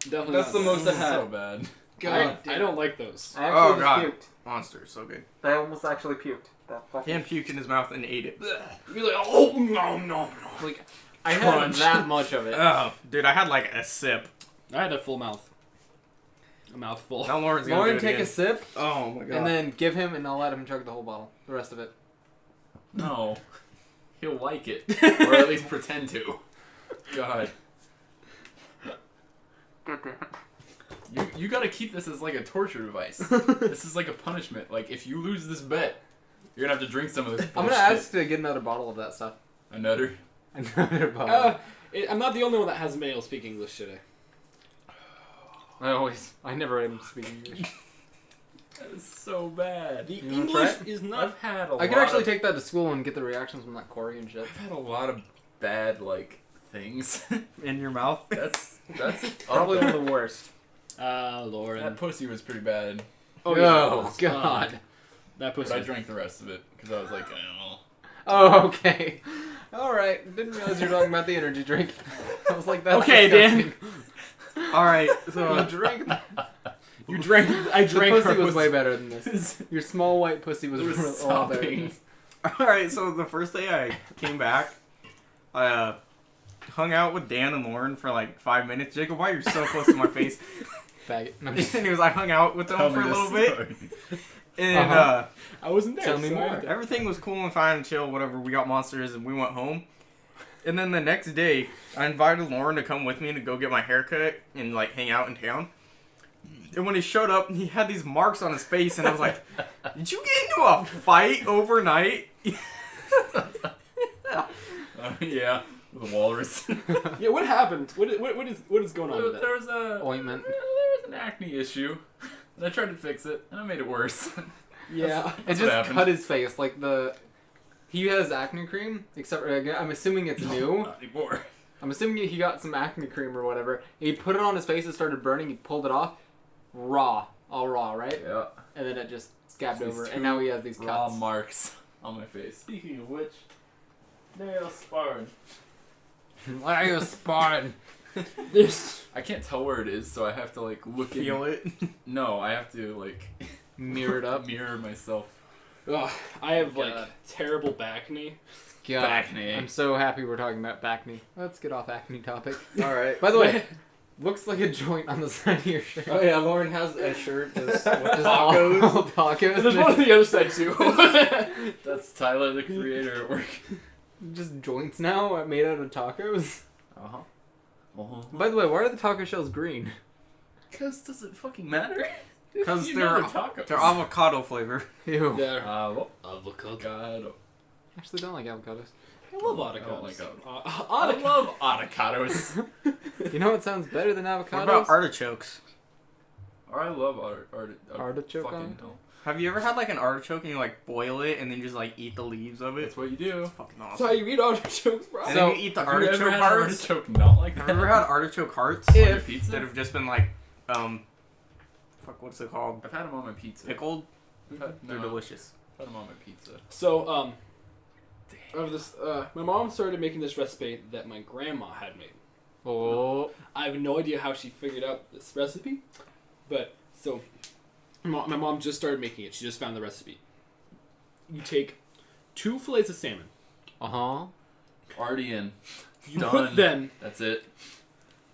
definitely That's not the most that. I had. So bad. I don't like those. I Oh, actually God. just puked. Monster, so good. I almost actually puked. That fucking. Dan puked in his mouth and ate it. You're like, oh no. Like, I had Crunch. that much of it. Oh, dude, I had like a sip. I had a full mouth. A mouthful. Now Lauren's gonna Lauren, do it take again. a sip, Oh my god. and then give him, and I'll let him chug the whole bottle. The rest of it. No. He'll like it. Or at least pretend to. God. God damn it. You gotta keep this as like a torture device. This is like a punishment. Like, if you lose this bet, you're gonna have to drink some of this I'm bullshit. gonna ask to get another bottle of that stuff. A nutter? Another bottle. I'm not the only one that hasn't been able to speak English today. I never am speaking English. That is so bad. The You wanna English try is not. I've had a lot I could actually of, take that to school and get the reactions from like Corey and shit. I've had a lot of bad, like, things. in your mouth. That's Probably up one there. of the worst. Lauren. That pussy was pretty bad. Oh, Oh, yeah. God. That But pussy. I drank the rest of it because I was like, I don't know. Oh, okay. All right. Didn't realize you were talking about the energy drink. I was like, that's Okay, Dan. All right, so You drank. You drank. I The drank pussy her was way better than this. Your small white pussy was It was a lot better. than sopping. this. all right, so the first day I came back, I hung out with Dan and Lauren for like 5 minutes. Jacob, why are you so close to my face? Faggot. No, I'm And just- he was, I hung out with them Tell for me a this little bit, story. and I wasn't there. Tell me so I- more. everything was cool and fine and chill. Whatever, we got monsters and we went home. And then the next day, I invited Lauren to come with me to go get my hair cut and like hang out in town. And when he showed up, he had these marks on his face, and I was like, "Did you get into a fight overnight?" Yeah, with a walrus. Yeah, what happened? What is going on with that? There was a Ointment. There was an acne issue, and I tried to fix it, and I made it worse. Yeah. It That's just what happened. cut his face. Like he has acne cream, except I'm assuming it's new. Not anymore. I'm assuming he got some acne cream or whatever. He put it on his face, it started burning, he pulled it off. All raw, right? Yeah. And then it just scabbed These over, two and now he has these Raw cuts. marks on my face. Speaking of which, nail sparring. Why are you sparring? This. I can't tell where it is, so I have to like look Feel in. it. No, I have to like Mirrored up. mirror myself. Ugh, I have like God. terrible back knee. God, Acne. I'm so happy we're talking about acne. Let's get off acne topic. All right. By the way, looks like a joint on the side of your shirt. Oh yeah, Lauren has a shirt that's Just all tacos. There's one on the other side too. That's Tyler, the creator at work. Just joints now made out of tacos. Uh huh. Uh-huh. By the way, why are the taco shells green? Cause does it fucking matter? Because You they're know tacos. they're avocado flavor. Ew. There. Well, Avocado. God. I actually don't like avocados. I love I avocados. don't like avocados. Avocado. I love avocados. You know what sounds better than avocados? What about artichokes? Or I love Artichoke fucking on? hell. Have you ever had like an artichoke and you like boil it and then just like eat the leaves of it? That's what you do. Fucking That's awesome. how you eat artichokes, bro. And So, then you eat the Have you ever artichoke had an hearts. artichoke not like Have that? you ever had artichoke hearts? On your If- pizza? That have just been like, fuck, what's it called? I've had them on my pizza. Pickled? I've had, They're no, delicious. I've had them on my pizza. So, of this, my mom started making this recipe that my grandma had made. Oh. I have no idea how she figured out this recipe, but so my mom just started making it. She just found the recipe. You take 2 fillets of salmon. Uh-huh. Already in. You Done. put them. That's it.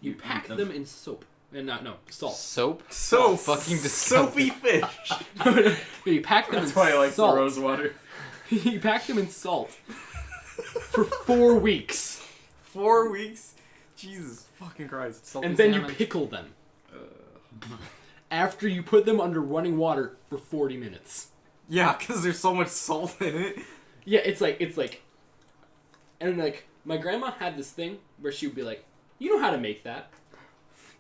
You eat pack them in soap. And no, salt. Soap? So fucking soapy fish. You pack them That's in why I like salt. the rose water. You pack them in salt for 4 weeks, 4 weeks. Jesus fucking Christ. Salty and then you salmon. pickle them. After you put them under running water for 40 minutes. Yeah, because there's so much salt in it. Yeah, it's like, and like my grandma had this thing where she would be like, "You know how to make that."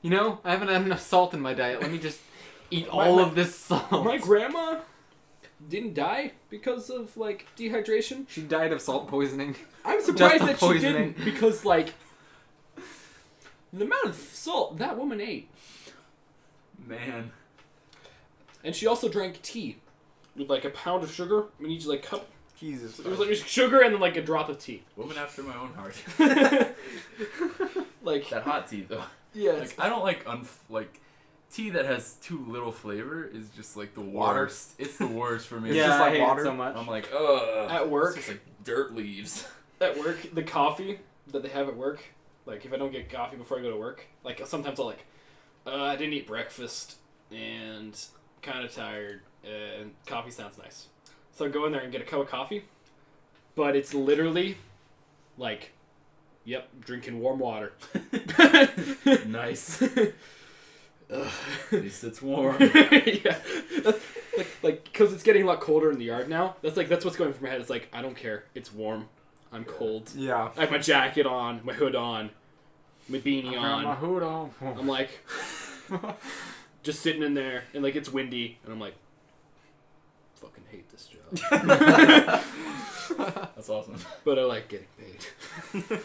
You know, I haven't had enough salt in my diet. Let me just eat My- all my- of this salt. My grandma didn't die because of like dehydration. She died of salt poisoning. I'm surprised the that she poisoning. didn't because like the amount of salt that woman ate, Man. and she also drank tea with like a pound of sugar in each like cup. Jesus. It was like sugar and then like a drop of tea. Woman after my own heart. Like That hot tea though. yeah, Like I don't like tea that has too little flavor is just like the Water. worst. It's the worst for me. It's yeah, just like I hate water. it so much. I'm like, ugh. At work? It's just like dirt leaves. At work, the coffee that they have at work, like if I don't get coffee before I go to work, like sometimes I'll like, I didn't eat breakfast and kind of tired, and coffee sounds nice. So I go in there and get a cup of coffee, but it's literally like, yep, drinking warm water. Nice. At least it's warm. Yeah, that's like because it's getting a lot colder in the yard now. That's what's going through my head. It's like I don't care. It's warm. I'm cold. Yeah. I have my jacket on, my hood on, my beanie on. my hood on. I'm like, just sitting in there, and like it's windy, and I'm like, fucking hate this job. That's awesome. But I like getting paid.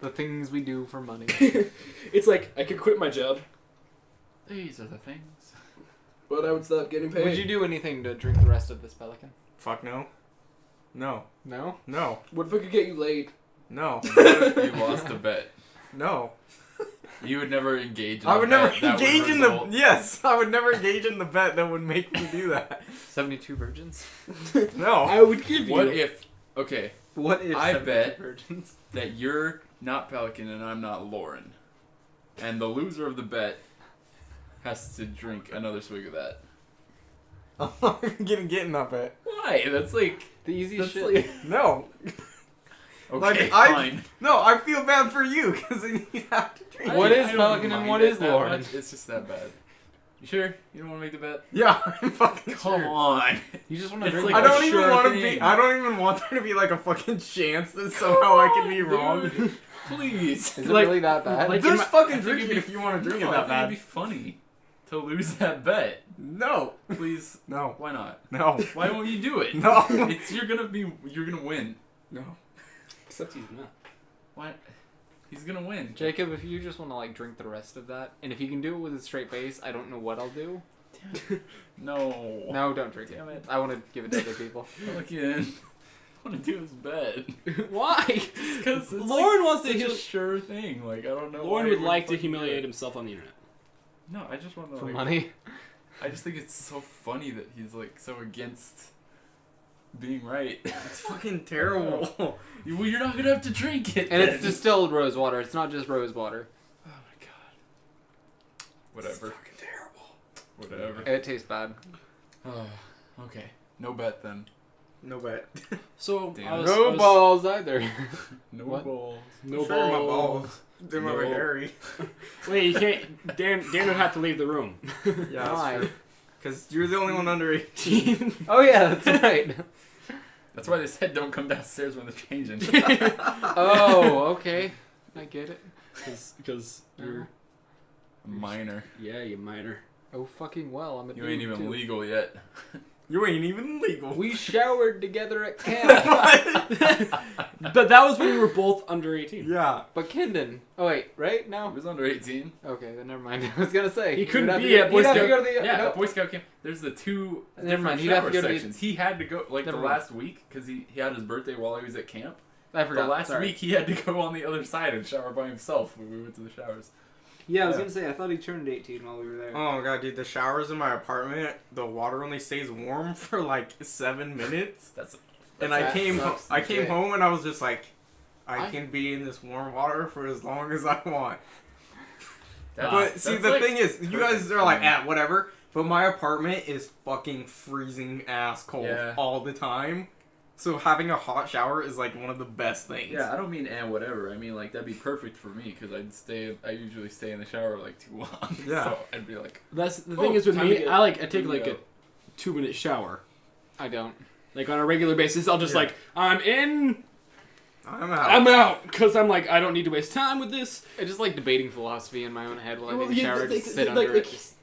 The things we do for money. It's like I could quit my job, These are the things. but I would stop getting paid. Would you do anything to drink the rest of this Pelican? Fuck no. No. No? No. What if I could get you laid? No. What if you lost a bet? No. You would never engage in I a would never bet that would engage in the. result- Yes, I would never engage in the bet that would make me do that. 72 virgins? No. I would give you. What if... Okay, What if I 72 bet- virgins? that you're not Pelican and I'm not Lauren. And the loser of the bet has to drink another swig of that. I'm not even gonna get in that bet. Why? That's like... The easiest That's shit. like... No. Okay, Like, I- fine. No, I feel bad for you because then you have to drink. What is I don't Pelican and mind what it is that Lauren? much. It's just that bad. You sure? You don't want to make the bet? Yeah, I'm fucking Come sure. on. You just want to It's drink like I a don't even sure want to thing. be. I don't even want there to be like a fucking chance that somehow I could be wrong. Dude, please. Is it Like- really that bad? like- Just in my- fucking I think drink it'd it be- if you want to drink No, it I that think it'd bad. be funny to lose that bet. No, Please. no, Why not? no, Why won't you do it? no, You're gonna win. no. Except he's not. Why? He's gonna win. Jacob, if you just want to like drink the rest of that, and if you can do it with a straight face, I don't know what I'll do. No. No, don't drink Damn it. I want to give it to other people. Pelican. I want to do his bet. Why? Because Lauren wants to. It's a sure thing. Like I don't know. Lauren why would he like to fucking do humiliate it. himself on the internet. No, I just want to For like. money. I just think it's so funny that he's like so against being right. It's fucking terrible. Well, you're not gonna have to drink it. And then. it's distilled rose water. It's not just rose water. Oh my god. Whatever. Fucking terrible. Whatever. It tastes bad. Okay. No bet then. No bet. So Damn. I was, No I was- balls either. No What? balls. No Sure, my balls. balls. They're my No. hairy. Wait, you can't. Dan would have to leave the room. Yeah, Why? because you're the only one under 18. Oh yeah, that's right. That's why they said don't come downstairs when they're changing. Oh, okay. I get it. Because you're. Minor. Yeah, you minor. Oh fucking well, I'm a You ain't dude, even too. legal yet. You ain't even legal. We showered together at camp. But that was when we were both under 18. Yeah. But Kendon. Oh wait, right He now? was under 18. Okay, then never mind. I was gonna say He couldn't would have be to go- at Boy he'd have to Scout- go to the Yeah, nope. Boy Scout camp. There's the two Never different mind, he'd have shower to go to the- sections. He had to go like Never the mind. last week because he had his birthday while he was at camp. I forgot. The last Sorry. week he had to go on the other side and shower by himself when we went to the showers. Yeah, I was Yeah. gonna say, I thought he turned 18 while we were there. Oh my god, dude, the showers in my apartment, the water only stays warm for like 7 minutes. That's And I That came sucks came dick. home and I was just like, I I- can be in this warm water for as long as I want. that's But see, that's the like thing is, you guys perfect are like, for me. whatever. But my apartment is fucking freezing ass cold Yeah. all the time. So having a hot shower is like one of the best things. Yeah, I don't mean and whatever. I mean like that'd be perfect for me because I usually stay in the shower like too long. Yeah. So I'd be like, That's the Oh, thing is with time to me. get- I take time to like go. a 2-minute shower. I don't. Like on a regular basis, I'll just Yeah. like I'm in, I'm out. I'm out, because I'm like I don't need to waste time with this. I just like debating philosophy in my own head while I'm Well, in the yeah, shower. like- Just sit like- under like- it. Just,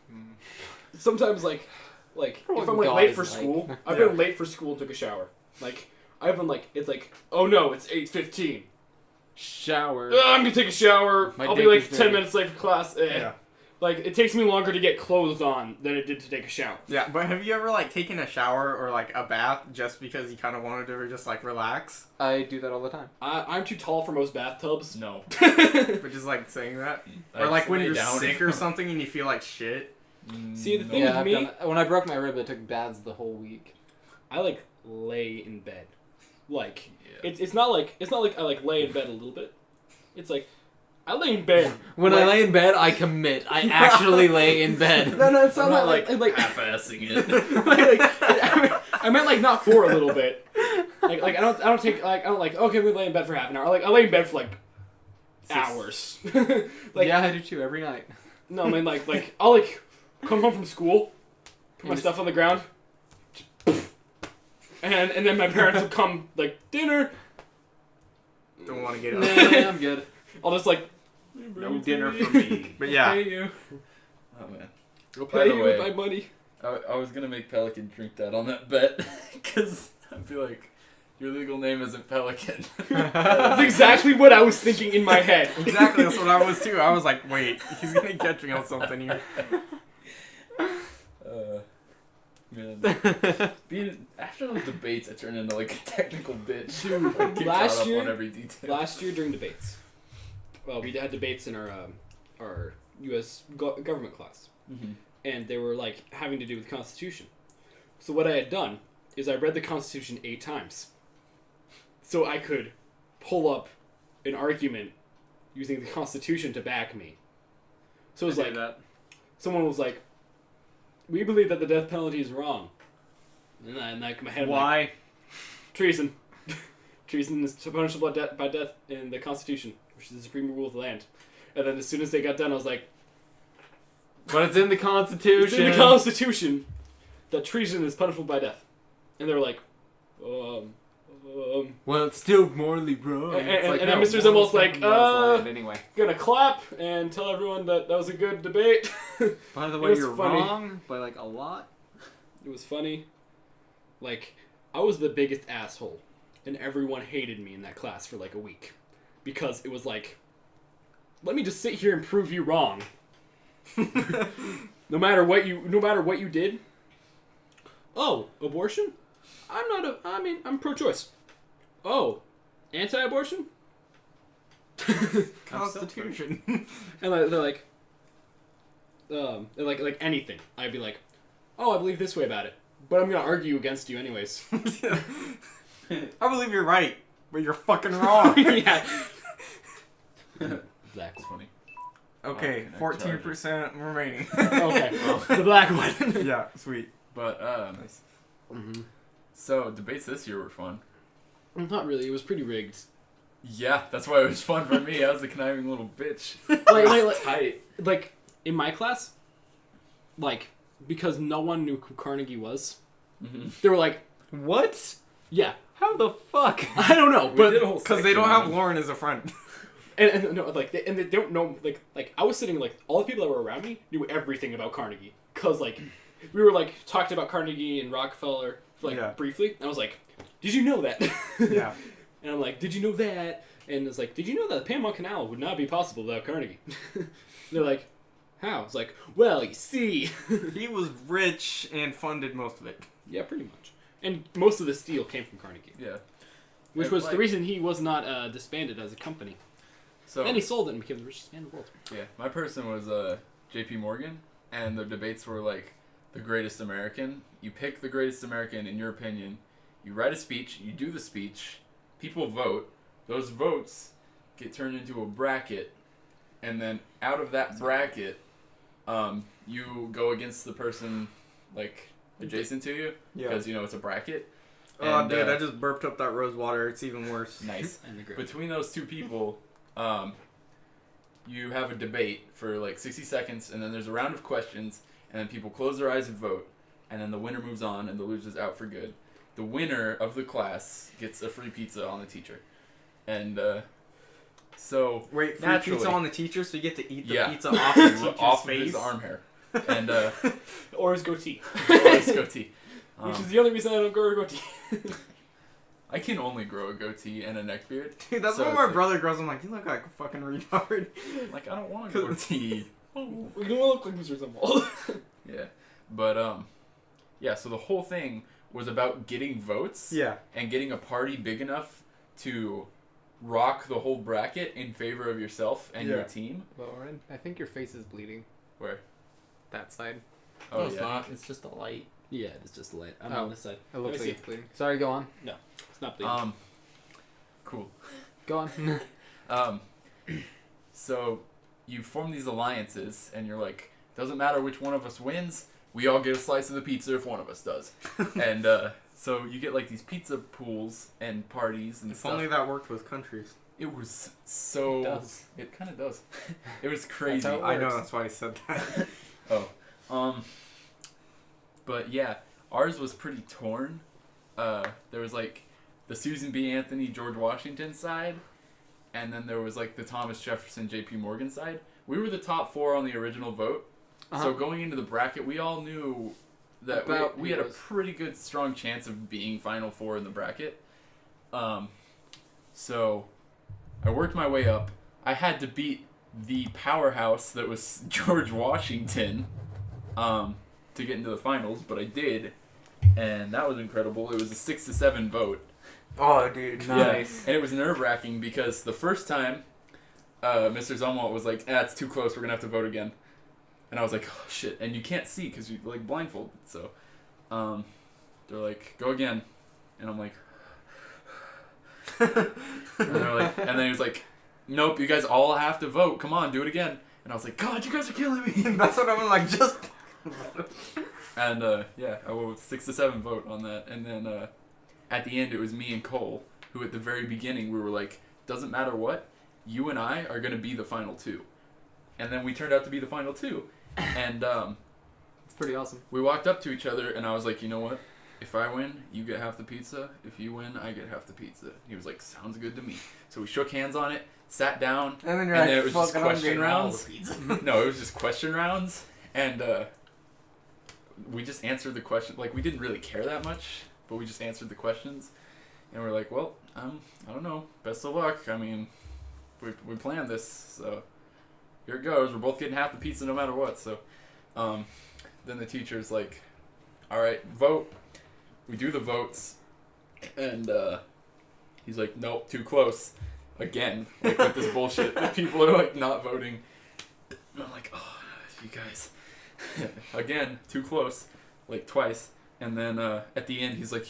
Sometimes like What if I'm like God late is for like. school, I've Yeah. been late for school and took a shower. Like I've been like it's like oh no it's 8:15. shower. I'm gonna take a shower. My I'll be dick like is 10 dirty. minutes late for class. Eh. Yeah. Like, it takes me longer to get clothes on than it did to take a shower. Yeah, but have you ever, like, taken a shower or, like, a bath just because you kind of wanted to just, like, relax? I do that all the time. I'm too tall for most bathtubs. No. But just, like, saying that? I Or, like, just when lay you're down. sick or something and you feel like shit? See, the thing No. with I've me- done that. When I broke my rib, I took baths the whole week. I, like, lay in bed. Like, Yeah. it's not like I, like, lay in bed a little bit. It's like, I lay in bed. When I lay in bed, I commit. I actually lay in bed. No, it's I'm not not like half-assing it. I meant like not for a little bit. Like I don't take like I don't like okay we lay in bed for half an hour. Like I lay in bed for like hours. Like yeah, I do too every night. no, I mean like I'll like come home from school, put my And stuff on the ground, and then my parents will come like dinner. Don't want to get Nah, up. I'm good. I'll just like No dinner for me. But yeah. Pay you. Oh, man. I'll By pay the you way- with my money. I was gonna make Pelican drink that on that bet, because I'd be like, your legal name isn't Pelican. That's exactly what I was thinking in my head. Exactly, that's what I was too. I was like, wait, he's gonna catch me on something here. Man. Being, after those debates, I turned into like a technical bitch. Dude, I get last caught up year- on every detail. Last year during debates, well, we had debates in our U.S. Government class, Mhm. and they were like having to do with the Constitution. So what I had done is I read the Constitution 8 times, so I could pull up an argument using the Constitution to back me. So it was like that. someone was like, "We believe that the death penalty is wrong," and like my head, I'm like, Why? treason. Treason is punishable by death in the Constitution, which is the supreme rule of the land. And then as soon as they got done, I was like, But it's in the Constitution. it's in the Constitution that treason is punishable by death. And they were like, Well, it's still morally wrong. And- It's and no, Mr. Zimmel's morals like, fucking laws land anyway. gonna clap and tell everyone that that was a good debate. By the It way, was you're funny. wrong by like a lot. It was funny. Like, I was the biggest asshole, and everyone hated me in that class for like a week. Because it was like, let me just sit here and prove you wrong. No matter what you did. Oh, abortion? I'm pro-choice. Oh, anti-abortion? Constitution. And they're like, like anything. I'd be like, oh, I believe this way about it, but I'm gonna argue against you anyways. I believe you're right, but you're fucking wrong. Yeah. Black. That's funny. Okay, Oh, can I charge 14% remaining. Okay, the black one. Yeah, sweet. But, Nice. Mm-hmm. so debates this year were fun. Not really. It was pretty rigged. Yeah, that's why it was fun for me. I was a conniving little bitch. Like, Tight. like in my class, like because no one knew who Carnegie was, Mm-hmm. they were like, What? yeah, How the fuck? I don't know, but Because they don't have Lauren as a friend. and no, like they don't know like I was sitting like all the people that were around me knew everything about Carnegie because like we were like talking about Carnegie and Rockefeller like Yeah. briefly. And I was like, did you know that? Yeah. And I'm like, did you know that? And it's like, did you know that the Panama Canal would not be possible without Carnegie? They're like, how? It's like, well, you see. He was rich and funded most of it. Yeah, pretty much. And most of the steel came from Carnegie, Yeah. which And, was the like- reason he was not disbanded as a company. So Then he sold it and became the richest man in the world. yeah, my person was J.P. Morgan, and the debates were like the greatest American. You pick the greatest American in your opinion. You write a speech. You do the speech. People vote. Those votes get turned into a bracket, and then out of that bracket, you go against the person like adjacent to you because you know it's a bracket. Oh, And, dude, I just burped up that rose water. It's even worse. Nice. And the great. Between those two people, you have a debate for like 60 seconds, and then there's a round of questions, and then people close their eyes and vote, and then the winner moves on, and the loser's out for good. The winner of the class gets a free pizza on the teacher. And so Wait, free naturally, pizza on the teacher, so you get to eat the Yeah. pizza off the teacher's off of face? his arm hair. And Or his goatee. let's goatee. Which is the only reason I don't grow a goatee. I can only grow a goatee and a neck beard. Dude, that's So what it's my like- brother grows. I'm like, you look like a fucking retard. Like, I don't want a goatee. We don't look like Mr. Zumwalt. Yeah, but yeah. So the whole thing was about getting votes Yeah. and getting a party big enough to rock the whole bracket in favor of yourself and your Yeah. team. Lauren, I think your face is bleeding. Where? That side. No, it's not. It's just a light. Yeah, it's just light. I'm Oh. on this side. It looks Let like me it's bleeding. Sorry, go on. It's not bleeding. Cool. Go on. So you form these alliances, and you're like, doesn't matter which one of us wins, we all get a slice of the pizza if one of us does. And so you get like these pizza pools and parties and If stuff. only that worked with countries. It was so. It does. It kind of does. It was crazy. how it I know, works. that's why I said that. But yeah, ours was pretty torn. There was like the Susan B. Anthony, George Washington side, and then there was like the Thomas Jefferson, J.P. Morgan side. We were the top 4 on the original vote. So going into the bracket, we all knew that About we who had a was. pretty good, strong chance of being Final 4 in the bracket. So I worked my way up. I had to beat the powerhouse that was George Washington to get into the finals, but I did, and that was incredible. It was a 6-7 vote. Oh, dude. Nice. Yeah, and it was nerve-wracking because the first time, Mr. Zumwalt was like, it's too close, we're going to have to vote again. And I was like, oh, shit. And you can't see because you're, like, blindfolded. So they're like, go again. And I'm like... and they're like, and then he was like, nope, you guys all have to vote. Come on, do it again. And I was like, God, you guys are killing me. That's what I'm like, just... And, yeah, I went 6-7 vote on that. And then at the end, it was me and Cole, who at the very beginning, we were like, doesn't matter what, you and I are going to be the final 2. And then we turned out to be the final 2. And It's pretty awesome. we walked up to each other, and I was like, you know what? If I win, you get half the pizza. If you win, I get half the pizza. He was like, sounds good to me. So we shook hands on it, sat down, And then you're and like, then it was just fuck, I'm question getting all rounds. the pizza. No, it was just question rounds, and we just answered the question. Like, we didn't really care that much, but we just answered the questions, and we're like, well, I don't know. Best of luck. I mean, we planned this, so here it goes. We're both getting half the pizza no matter what. So then the teacher's like, all right, vote. We do the votes, and he's like, nope, too close. Again, like with this bullshit that people are like not voting. And I'm like, oh, you guys. Again, too close, like twice. And then at the end, he's like,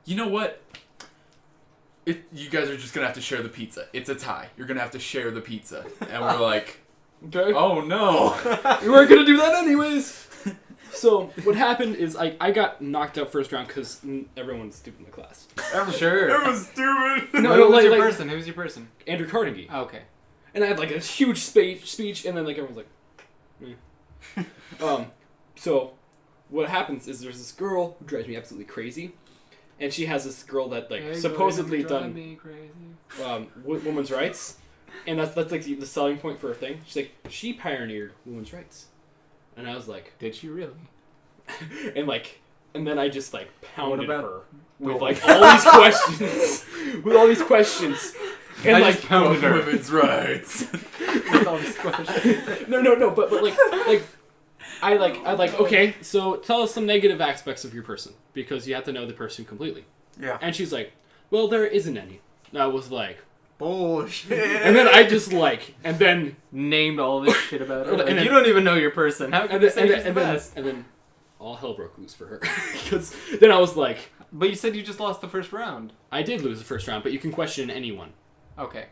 you know what? You guys are just gonna have to share the pizza. It's a tie. You're gonna have to share the pizza. And we're like, Okay. oh no. We weren't gonna do that anyways. So what happened is I got knocked out first round because everyone was stupid in the class. Sure. It was stupid. No, Who was like, your like person? Who was your person? Andrew Carnegie. Oh, okay. And I had like a huge speech, and then like everyone's like, so what happens is there's this girl who drives me absolutely crazy, and she has this girl that like supposedly done me crazy. women's rights, and that's like the selling point for her thing. She's like, she pioneered women's rights, and I was like, Did she really? and then I just like pounded about- her with like all these questions, and I like just pounded her. Women's rights. With all these questions. no, but like I like okay, so tell us some negative aspects of your person because you have to know the person completely. Yeah. And she's like, well, there isn't any. And I was like, Bullshit. and then I just like, and then Named all this shit about her. And Like, then- you don't even know your person. How can and you then, say and she's then, the and then, best? and then all hell broke loose for her because then I was like, But you said you just lost the first round. I did lose the first round, but you can question anyone. Okay.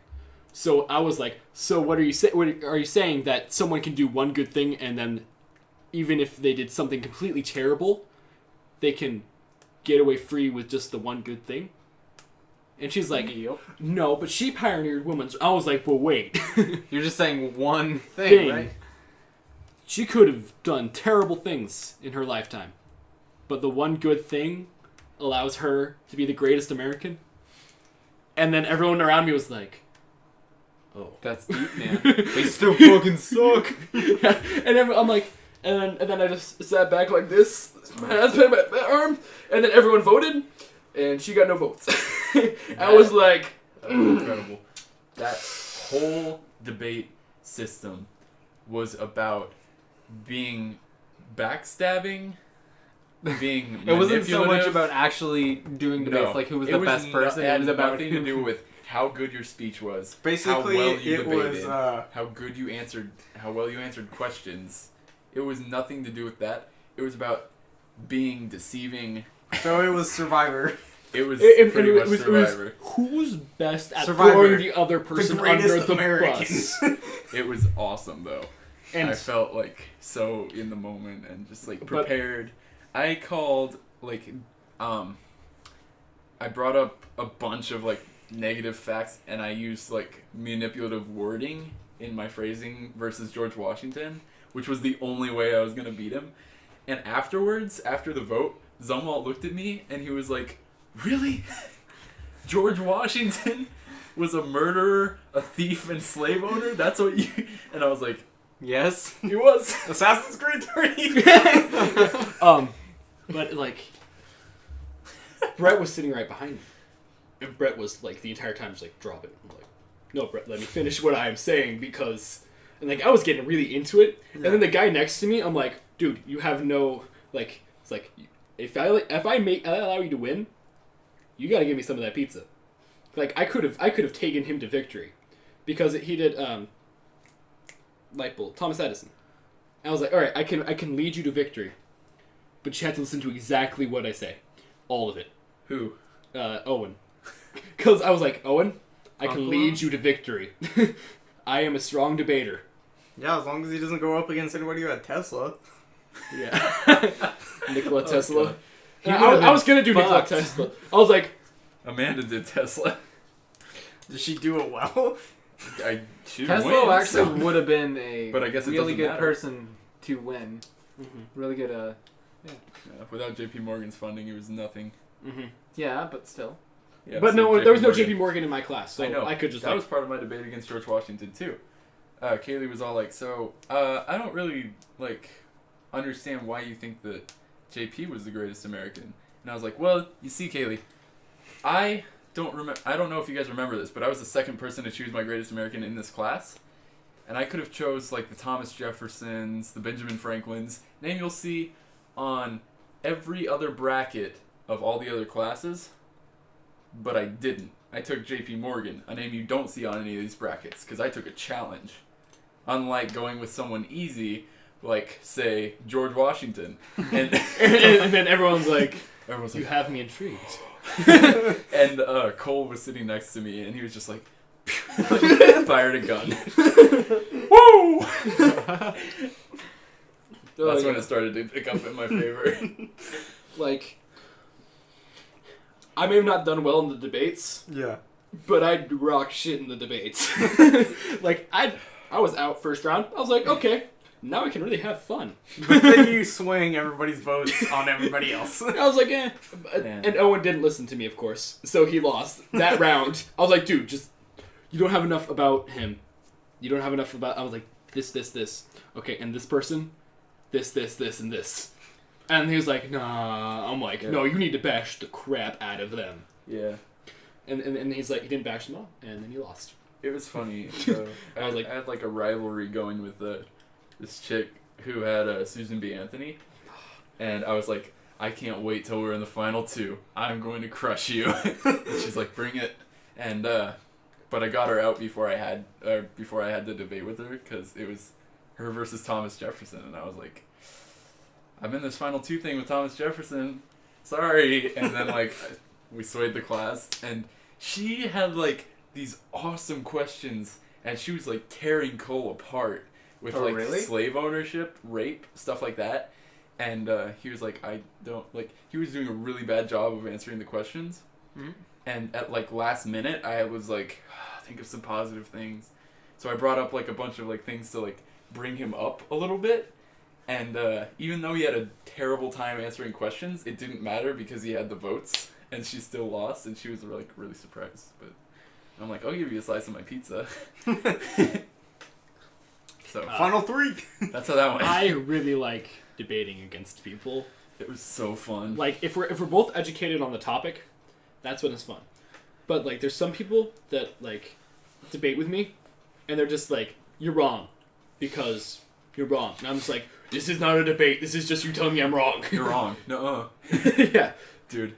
So I was like, so what are you saying that someone can do one good thing and then even if they did something completely terrible, they can get away free with just the one good thing? And she's like, Yep. no, but she pioneered women's. I was like, well, wait. You're just saying one thing, right? She could have done terrible things in her lifetime, but the one good thing allows her to be the greatest American. And then everyone around me was like, oh. That's deep, man. They still fucking suck. And I'm like, and then I just sat back like this, my hands behind my arm, and then everyone voted, and she got no votes. I was like, Incredible. That whole debate system was about being backstabbing, being It wasn't so much manipulative. about actually doing debates, No, like who was it the was best person. It It had was about nothing to do with how good your speech was, Basically, how well you it debated, was. how good you answered, how well you answered questions. It was nothing to do with that. It was about being deceiving. So it was Survivor. It was It pretty much was Survivor. who's best at Survivor. throwing the other person the greatest under the American. bus. It was awesome though. And I felt like so in the moment and just like But- prepared. I called like I brought up a bunch of like negative facts and I used like manipulative wording in my phrasing versus George Washington, which was the only way I was gonna beat him. And afterwards, after the vote, Zumwalt looked at me and he was like, "Really? George Washington was a murderer, a thief, and slave owner? That's what you..." And I was like, yes. "He was." Assassin's Creed 3. but like, Brett was sitting right behind me. And Brett was like the entire time just like, drop it. I'm like, no, Brett, let me finish what I'm saying because, and like I was getting really into it. And then the guy next to me, I'm like, dude, you have no like. It's like if I allow you to win, you got to give me some of that pizza. Like I could have taken him to victory, because he did light bulb Thomas Edison. I was like, all right, I can lead you to victory, but you have to listen to exactly what I say, all of it. Who? Owen, because I was like, Owen, I can Uncle lead you to victory. I am a strong debater. Yeah, as long as he doesn't go up against anybody who had Tesla. Yeah, Nikola Tesla. God. And He would've I was gonna do been Nikola fucked. Tesla. I was like, Amanda did Tesla. Did she do it well? She Tesla wins, actually so- would have been a But I guess it really doesn't good matter. person to win. Really good. Yeah, without JP Morgan's funding, it was nothing. Yeah, but still. Yeah, but so no, there was no Morgan- JP Morgan in my class, so I know. I could just that like, was part of my debate against George Washington too. Kaylee was all like, "So, I don't really like understand why you think that JP was the greatest American." And I was like, "Well, you see, Kaylee, I don't know if you guys remember this, but I was the second person to choose my greatest American in this class, and I could have chose like the Thomas Jeffersons, the Benjamin Franklins, name you'll see on every other bracket of all the other classes." But I didn't. I took JP Morgan, a name you don't see on any of these brackets, because I took a challenge. Unlike going with someone easy, like, say, George Washington. And, and then everyone's like, everyone's you like, have me intrigued. and Cole was sitting next to me, and he was just like, fired a gun. Woo! That's when it started to pick up in my favor. Like, I may have not done well in the debates, Yeah. but I rock shit in the debates. Like, I was out first round. I was like, okay, now we can really have fun. But then you swing everybody's votes on everybody else. I was like, eh. Man. And Owen didn't listen to me, of course, so he lost that round. I was like, dude, just, you don't have enough about him. You don't have enough about, I was like, this. Okay, and this person, this, and this. And he was like, nah. I'm like, no, you need to bash the crap out of them. Yeah. And he's like, he didn't bash them all, and then he lost. It was funny. So I was like- I had like a rivalry going with this chick who had Susan B. Anthony, and I was like, I can't wait till we're in the final two. I'm going to crush you. And she's like, bring it. And but I got her out before I had the debate with her, because it was her versus Thomas Jefferson, and I was like, I'm in this final two thing with Thomas Jefferson. Sorry. And then like we swayed the class, and she had like these awesome questions, and she was like tearing Cole apart with Oh, like really? slave ownership, rape, stuff like that. And he was like, he was doing a really bad job of answering the questions. Mhm. And at like last minute, I was like, think of some positive things. So I brought up like a bunch of like things to like bring him up a little bit. And even though he had a terrible time answering questions, it didn't matter because he had the votes, and she still lost, and she was like really surprised. But I'm like, I'll give you a slice of my pizza. So Final three. that's how that went. I really like debating against people. It was so fun. Like, if we're both educated on the topic, that's when it's fun. But like, there's some people that like debate with me, and they're just like, "You're wrong," because you're wrong. And I'm just like, this is not a debate. This is just you telling me I'm wrong. You're wrong. No. Yeah. Dude,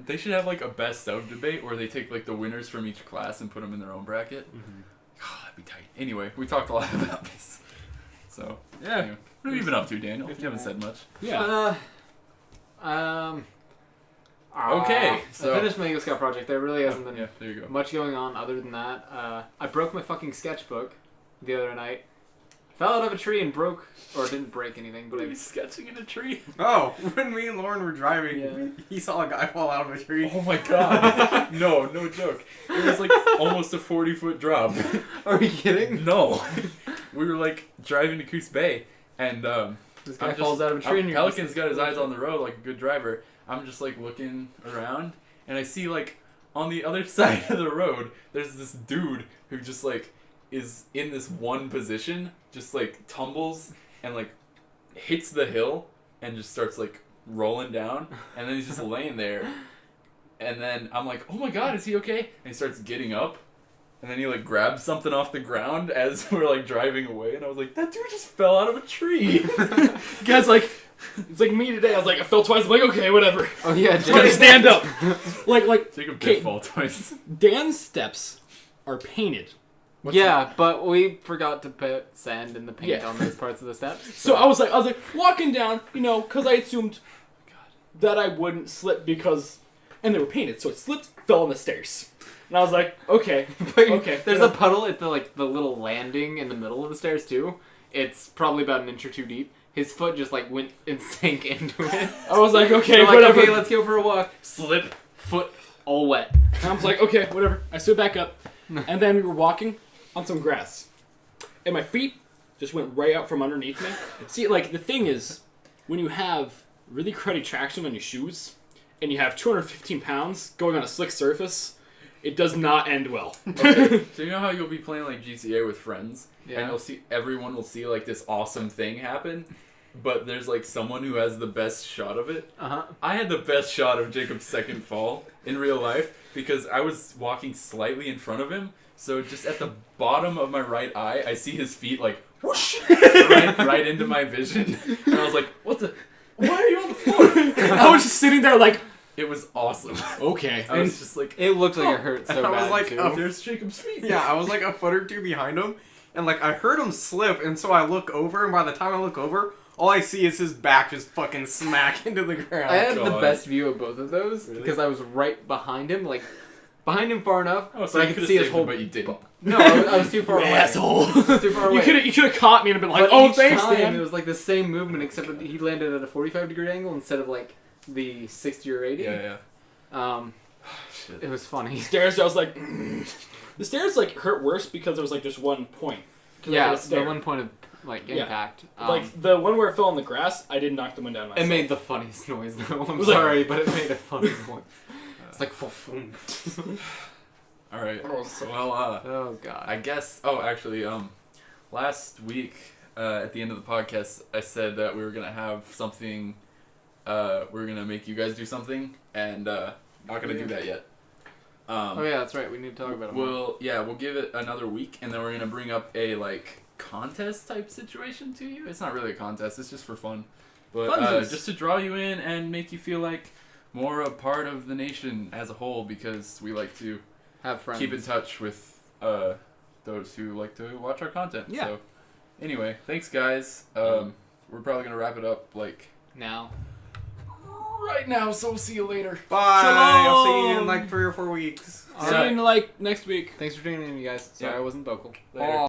they should have like a best of debate where they take like the winners from each class and put them in their own bracket. Mm-hmm. God, that'd be tight. Anyway, we talked a lot about this. So, yeah. Anyway, what have you been up to, Daniel? You haven't said much. Yeah. Okay, so- I finished my Eagle Scout project. There really hasn't been Yeah, there you go. much going on other than that. I broke my fucking sketchbook the other night. Fell out of a tree and didn't break anything, but What are I you sketching in a tree? Oh, when me and Lauren were driving, Yeah. he saw a guy fall out of a tree. Oh my god. No joke. It was like almost a 40-foot drop. Are you kidding? No. We were like driving to Coos Bay and This guy falls out of a tree and you're Pelican's got his eyes on the road like a good driver. I'm just like looking around and I see like on the other side of the road there's this dude who just like is in this one position, just like tumbles and like hits the hill and just starts like rolling down and then he's just laying there. And then I'm like, oh my god, is he okay? And he starts getting up. And then he like grabs something off the ground as we're like driving away. And I was like, that dude just fell out of a tree. Guys, like, it's like me today. I was like, I fell twice. I'm like, okay, whatever. Oh yeah, Just gotta stand up. Like Jacob Okay. did fall twice. Dan's steps are painted. Yeah, but we forgot to put sand in the paint Yeah. on those parts of the steps. So I was like walking down, because I assumed that I wouldn't slip and they were painted, so it slipped, fell on the stairs, and I was like, okay, okay. There's a puddle at the little landing in the middle of the stairs too. It's probably about an inch or two deep. His foot just like went and sank into it. I was like, okay, We're like, whatever. okay, let's go for a walk. Slip, foot all wet. And I was like, okay, whatever. I stood back up, and then we were walking on some grass, and my feet just went right out from underneath me. See, like, the thing is, when you have really cruddy traction on your shoes, and you have 215 pounds going on a slick surface, it does not end well. Okay. So you know how you'll be playing like GTA with friends, Yeah. and everyone will see like this awesome thing happen, but there's like someone who has the best shot of it. Uh huh. I had the best shot of Jacob's second fall in real life because I was walking slightly in front of him. So just at the bottom of my right eye, I see his feet like whoosh right into my vision, and I was like, "What the? Why are you on the floor?" I was just sitting there like, It was awesome. okay. I was just like, It looked like it hurt so And I was bad like, too. oh, "There's Jacob's feet." Yeah, I was like a foot or two behind him, and like I heard him slip, and so I look over, and by the time I look over, all I see is his back just fucking smack into the ground. I had the God. best view of both of those Really? because I was right behind him, behind him far enough, Oh, so but I you could could've see his saved whole. him, but you didn't. No, I was too far You away. asshole. I was too far away. You could have caught me and been like, But oh, each thanks, time, Dan. it was like the same movement, except that he landed at a 45-degree angle instead of like the 60 or 80. Yeah. Shit. It was funny. Stairs, I was like, the stairs like hurt worse because there was like just one point. 'Cause I Yeah, hit a the stair. one point of like Yeah. impact. Like the one where it fell on the grass, I did knock the one down myself. it made the funniest noise though. I'm was like- sorry, but it made a funny noise. It's like boom. All right. Oh, so- Well, Oh god. I guess. Oh, actually, last week at the end of the podcast, I said that we were gonna have something. We were gonna make you guys do something, and not gonna do that yet. Oh yeah, that's right. We need to talk about it. more. We'll give it another week, and then we're gonna bring up a like contest type situation to you. It's not really a contest; it's just for fun, but Funsies. just to draw you in and make you feel like more a part of the nation as a whole, because we like to Have friends. keep in touch with those who like to watch our content. Yeah. So, anyway, thanks guys. We're probably gonna wrap it up like now. right now. So we'll see you later. Bye. I'll see you in Shalom. like 3 or 4 weeks. See you in like next week. Thanks for tuning in, you guys. Sorry Yeah. I wasn't vocal. Later.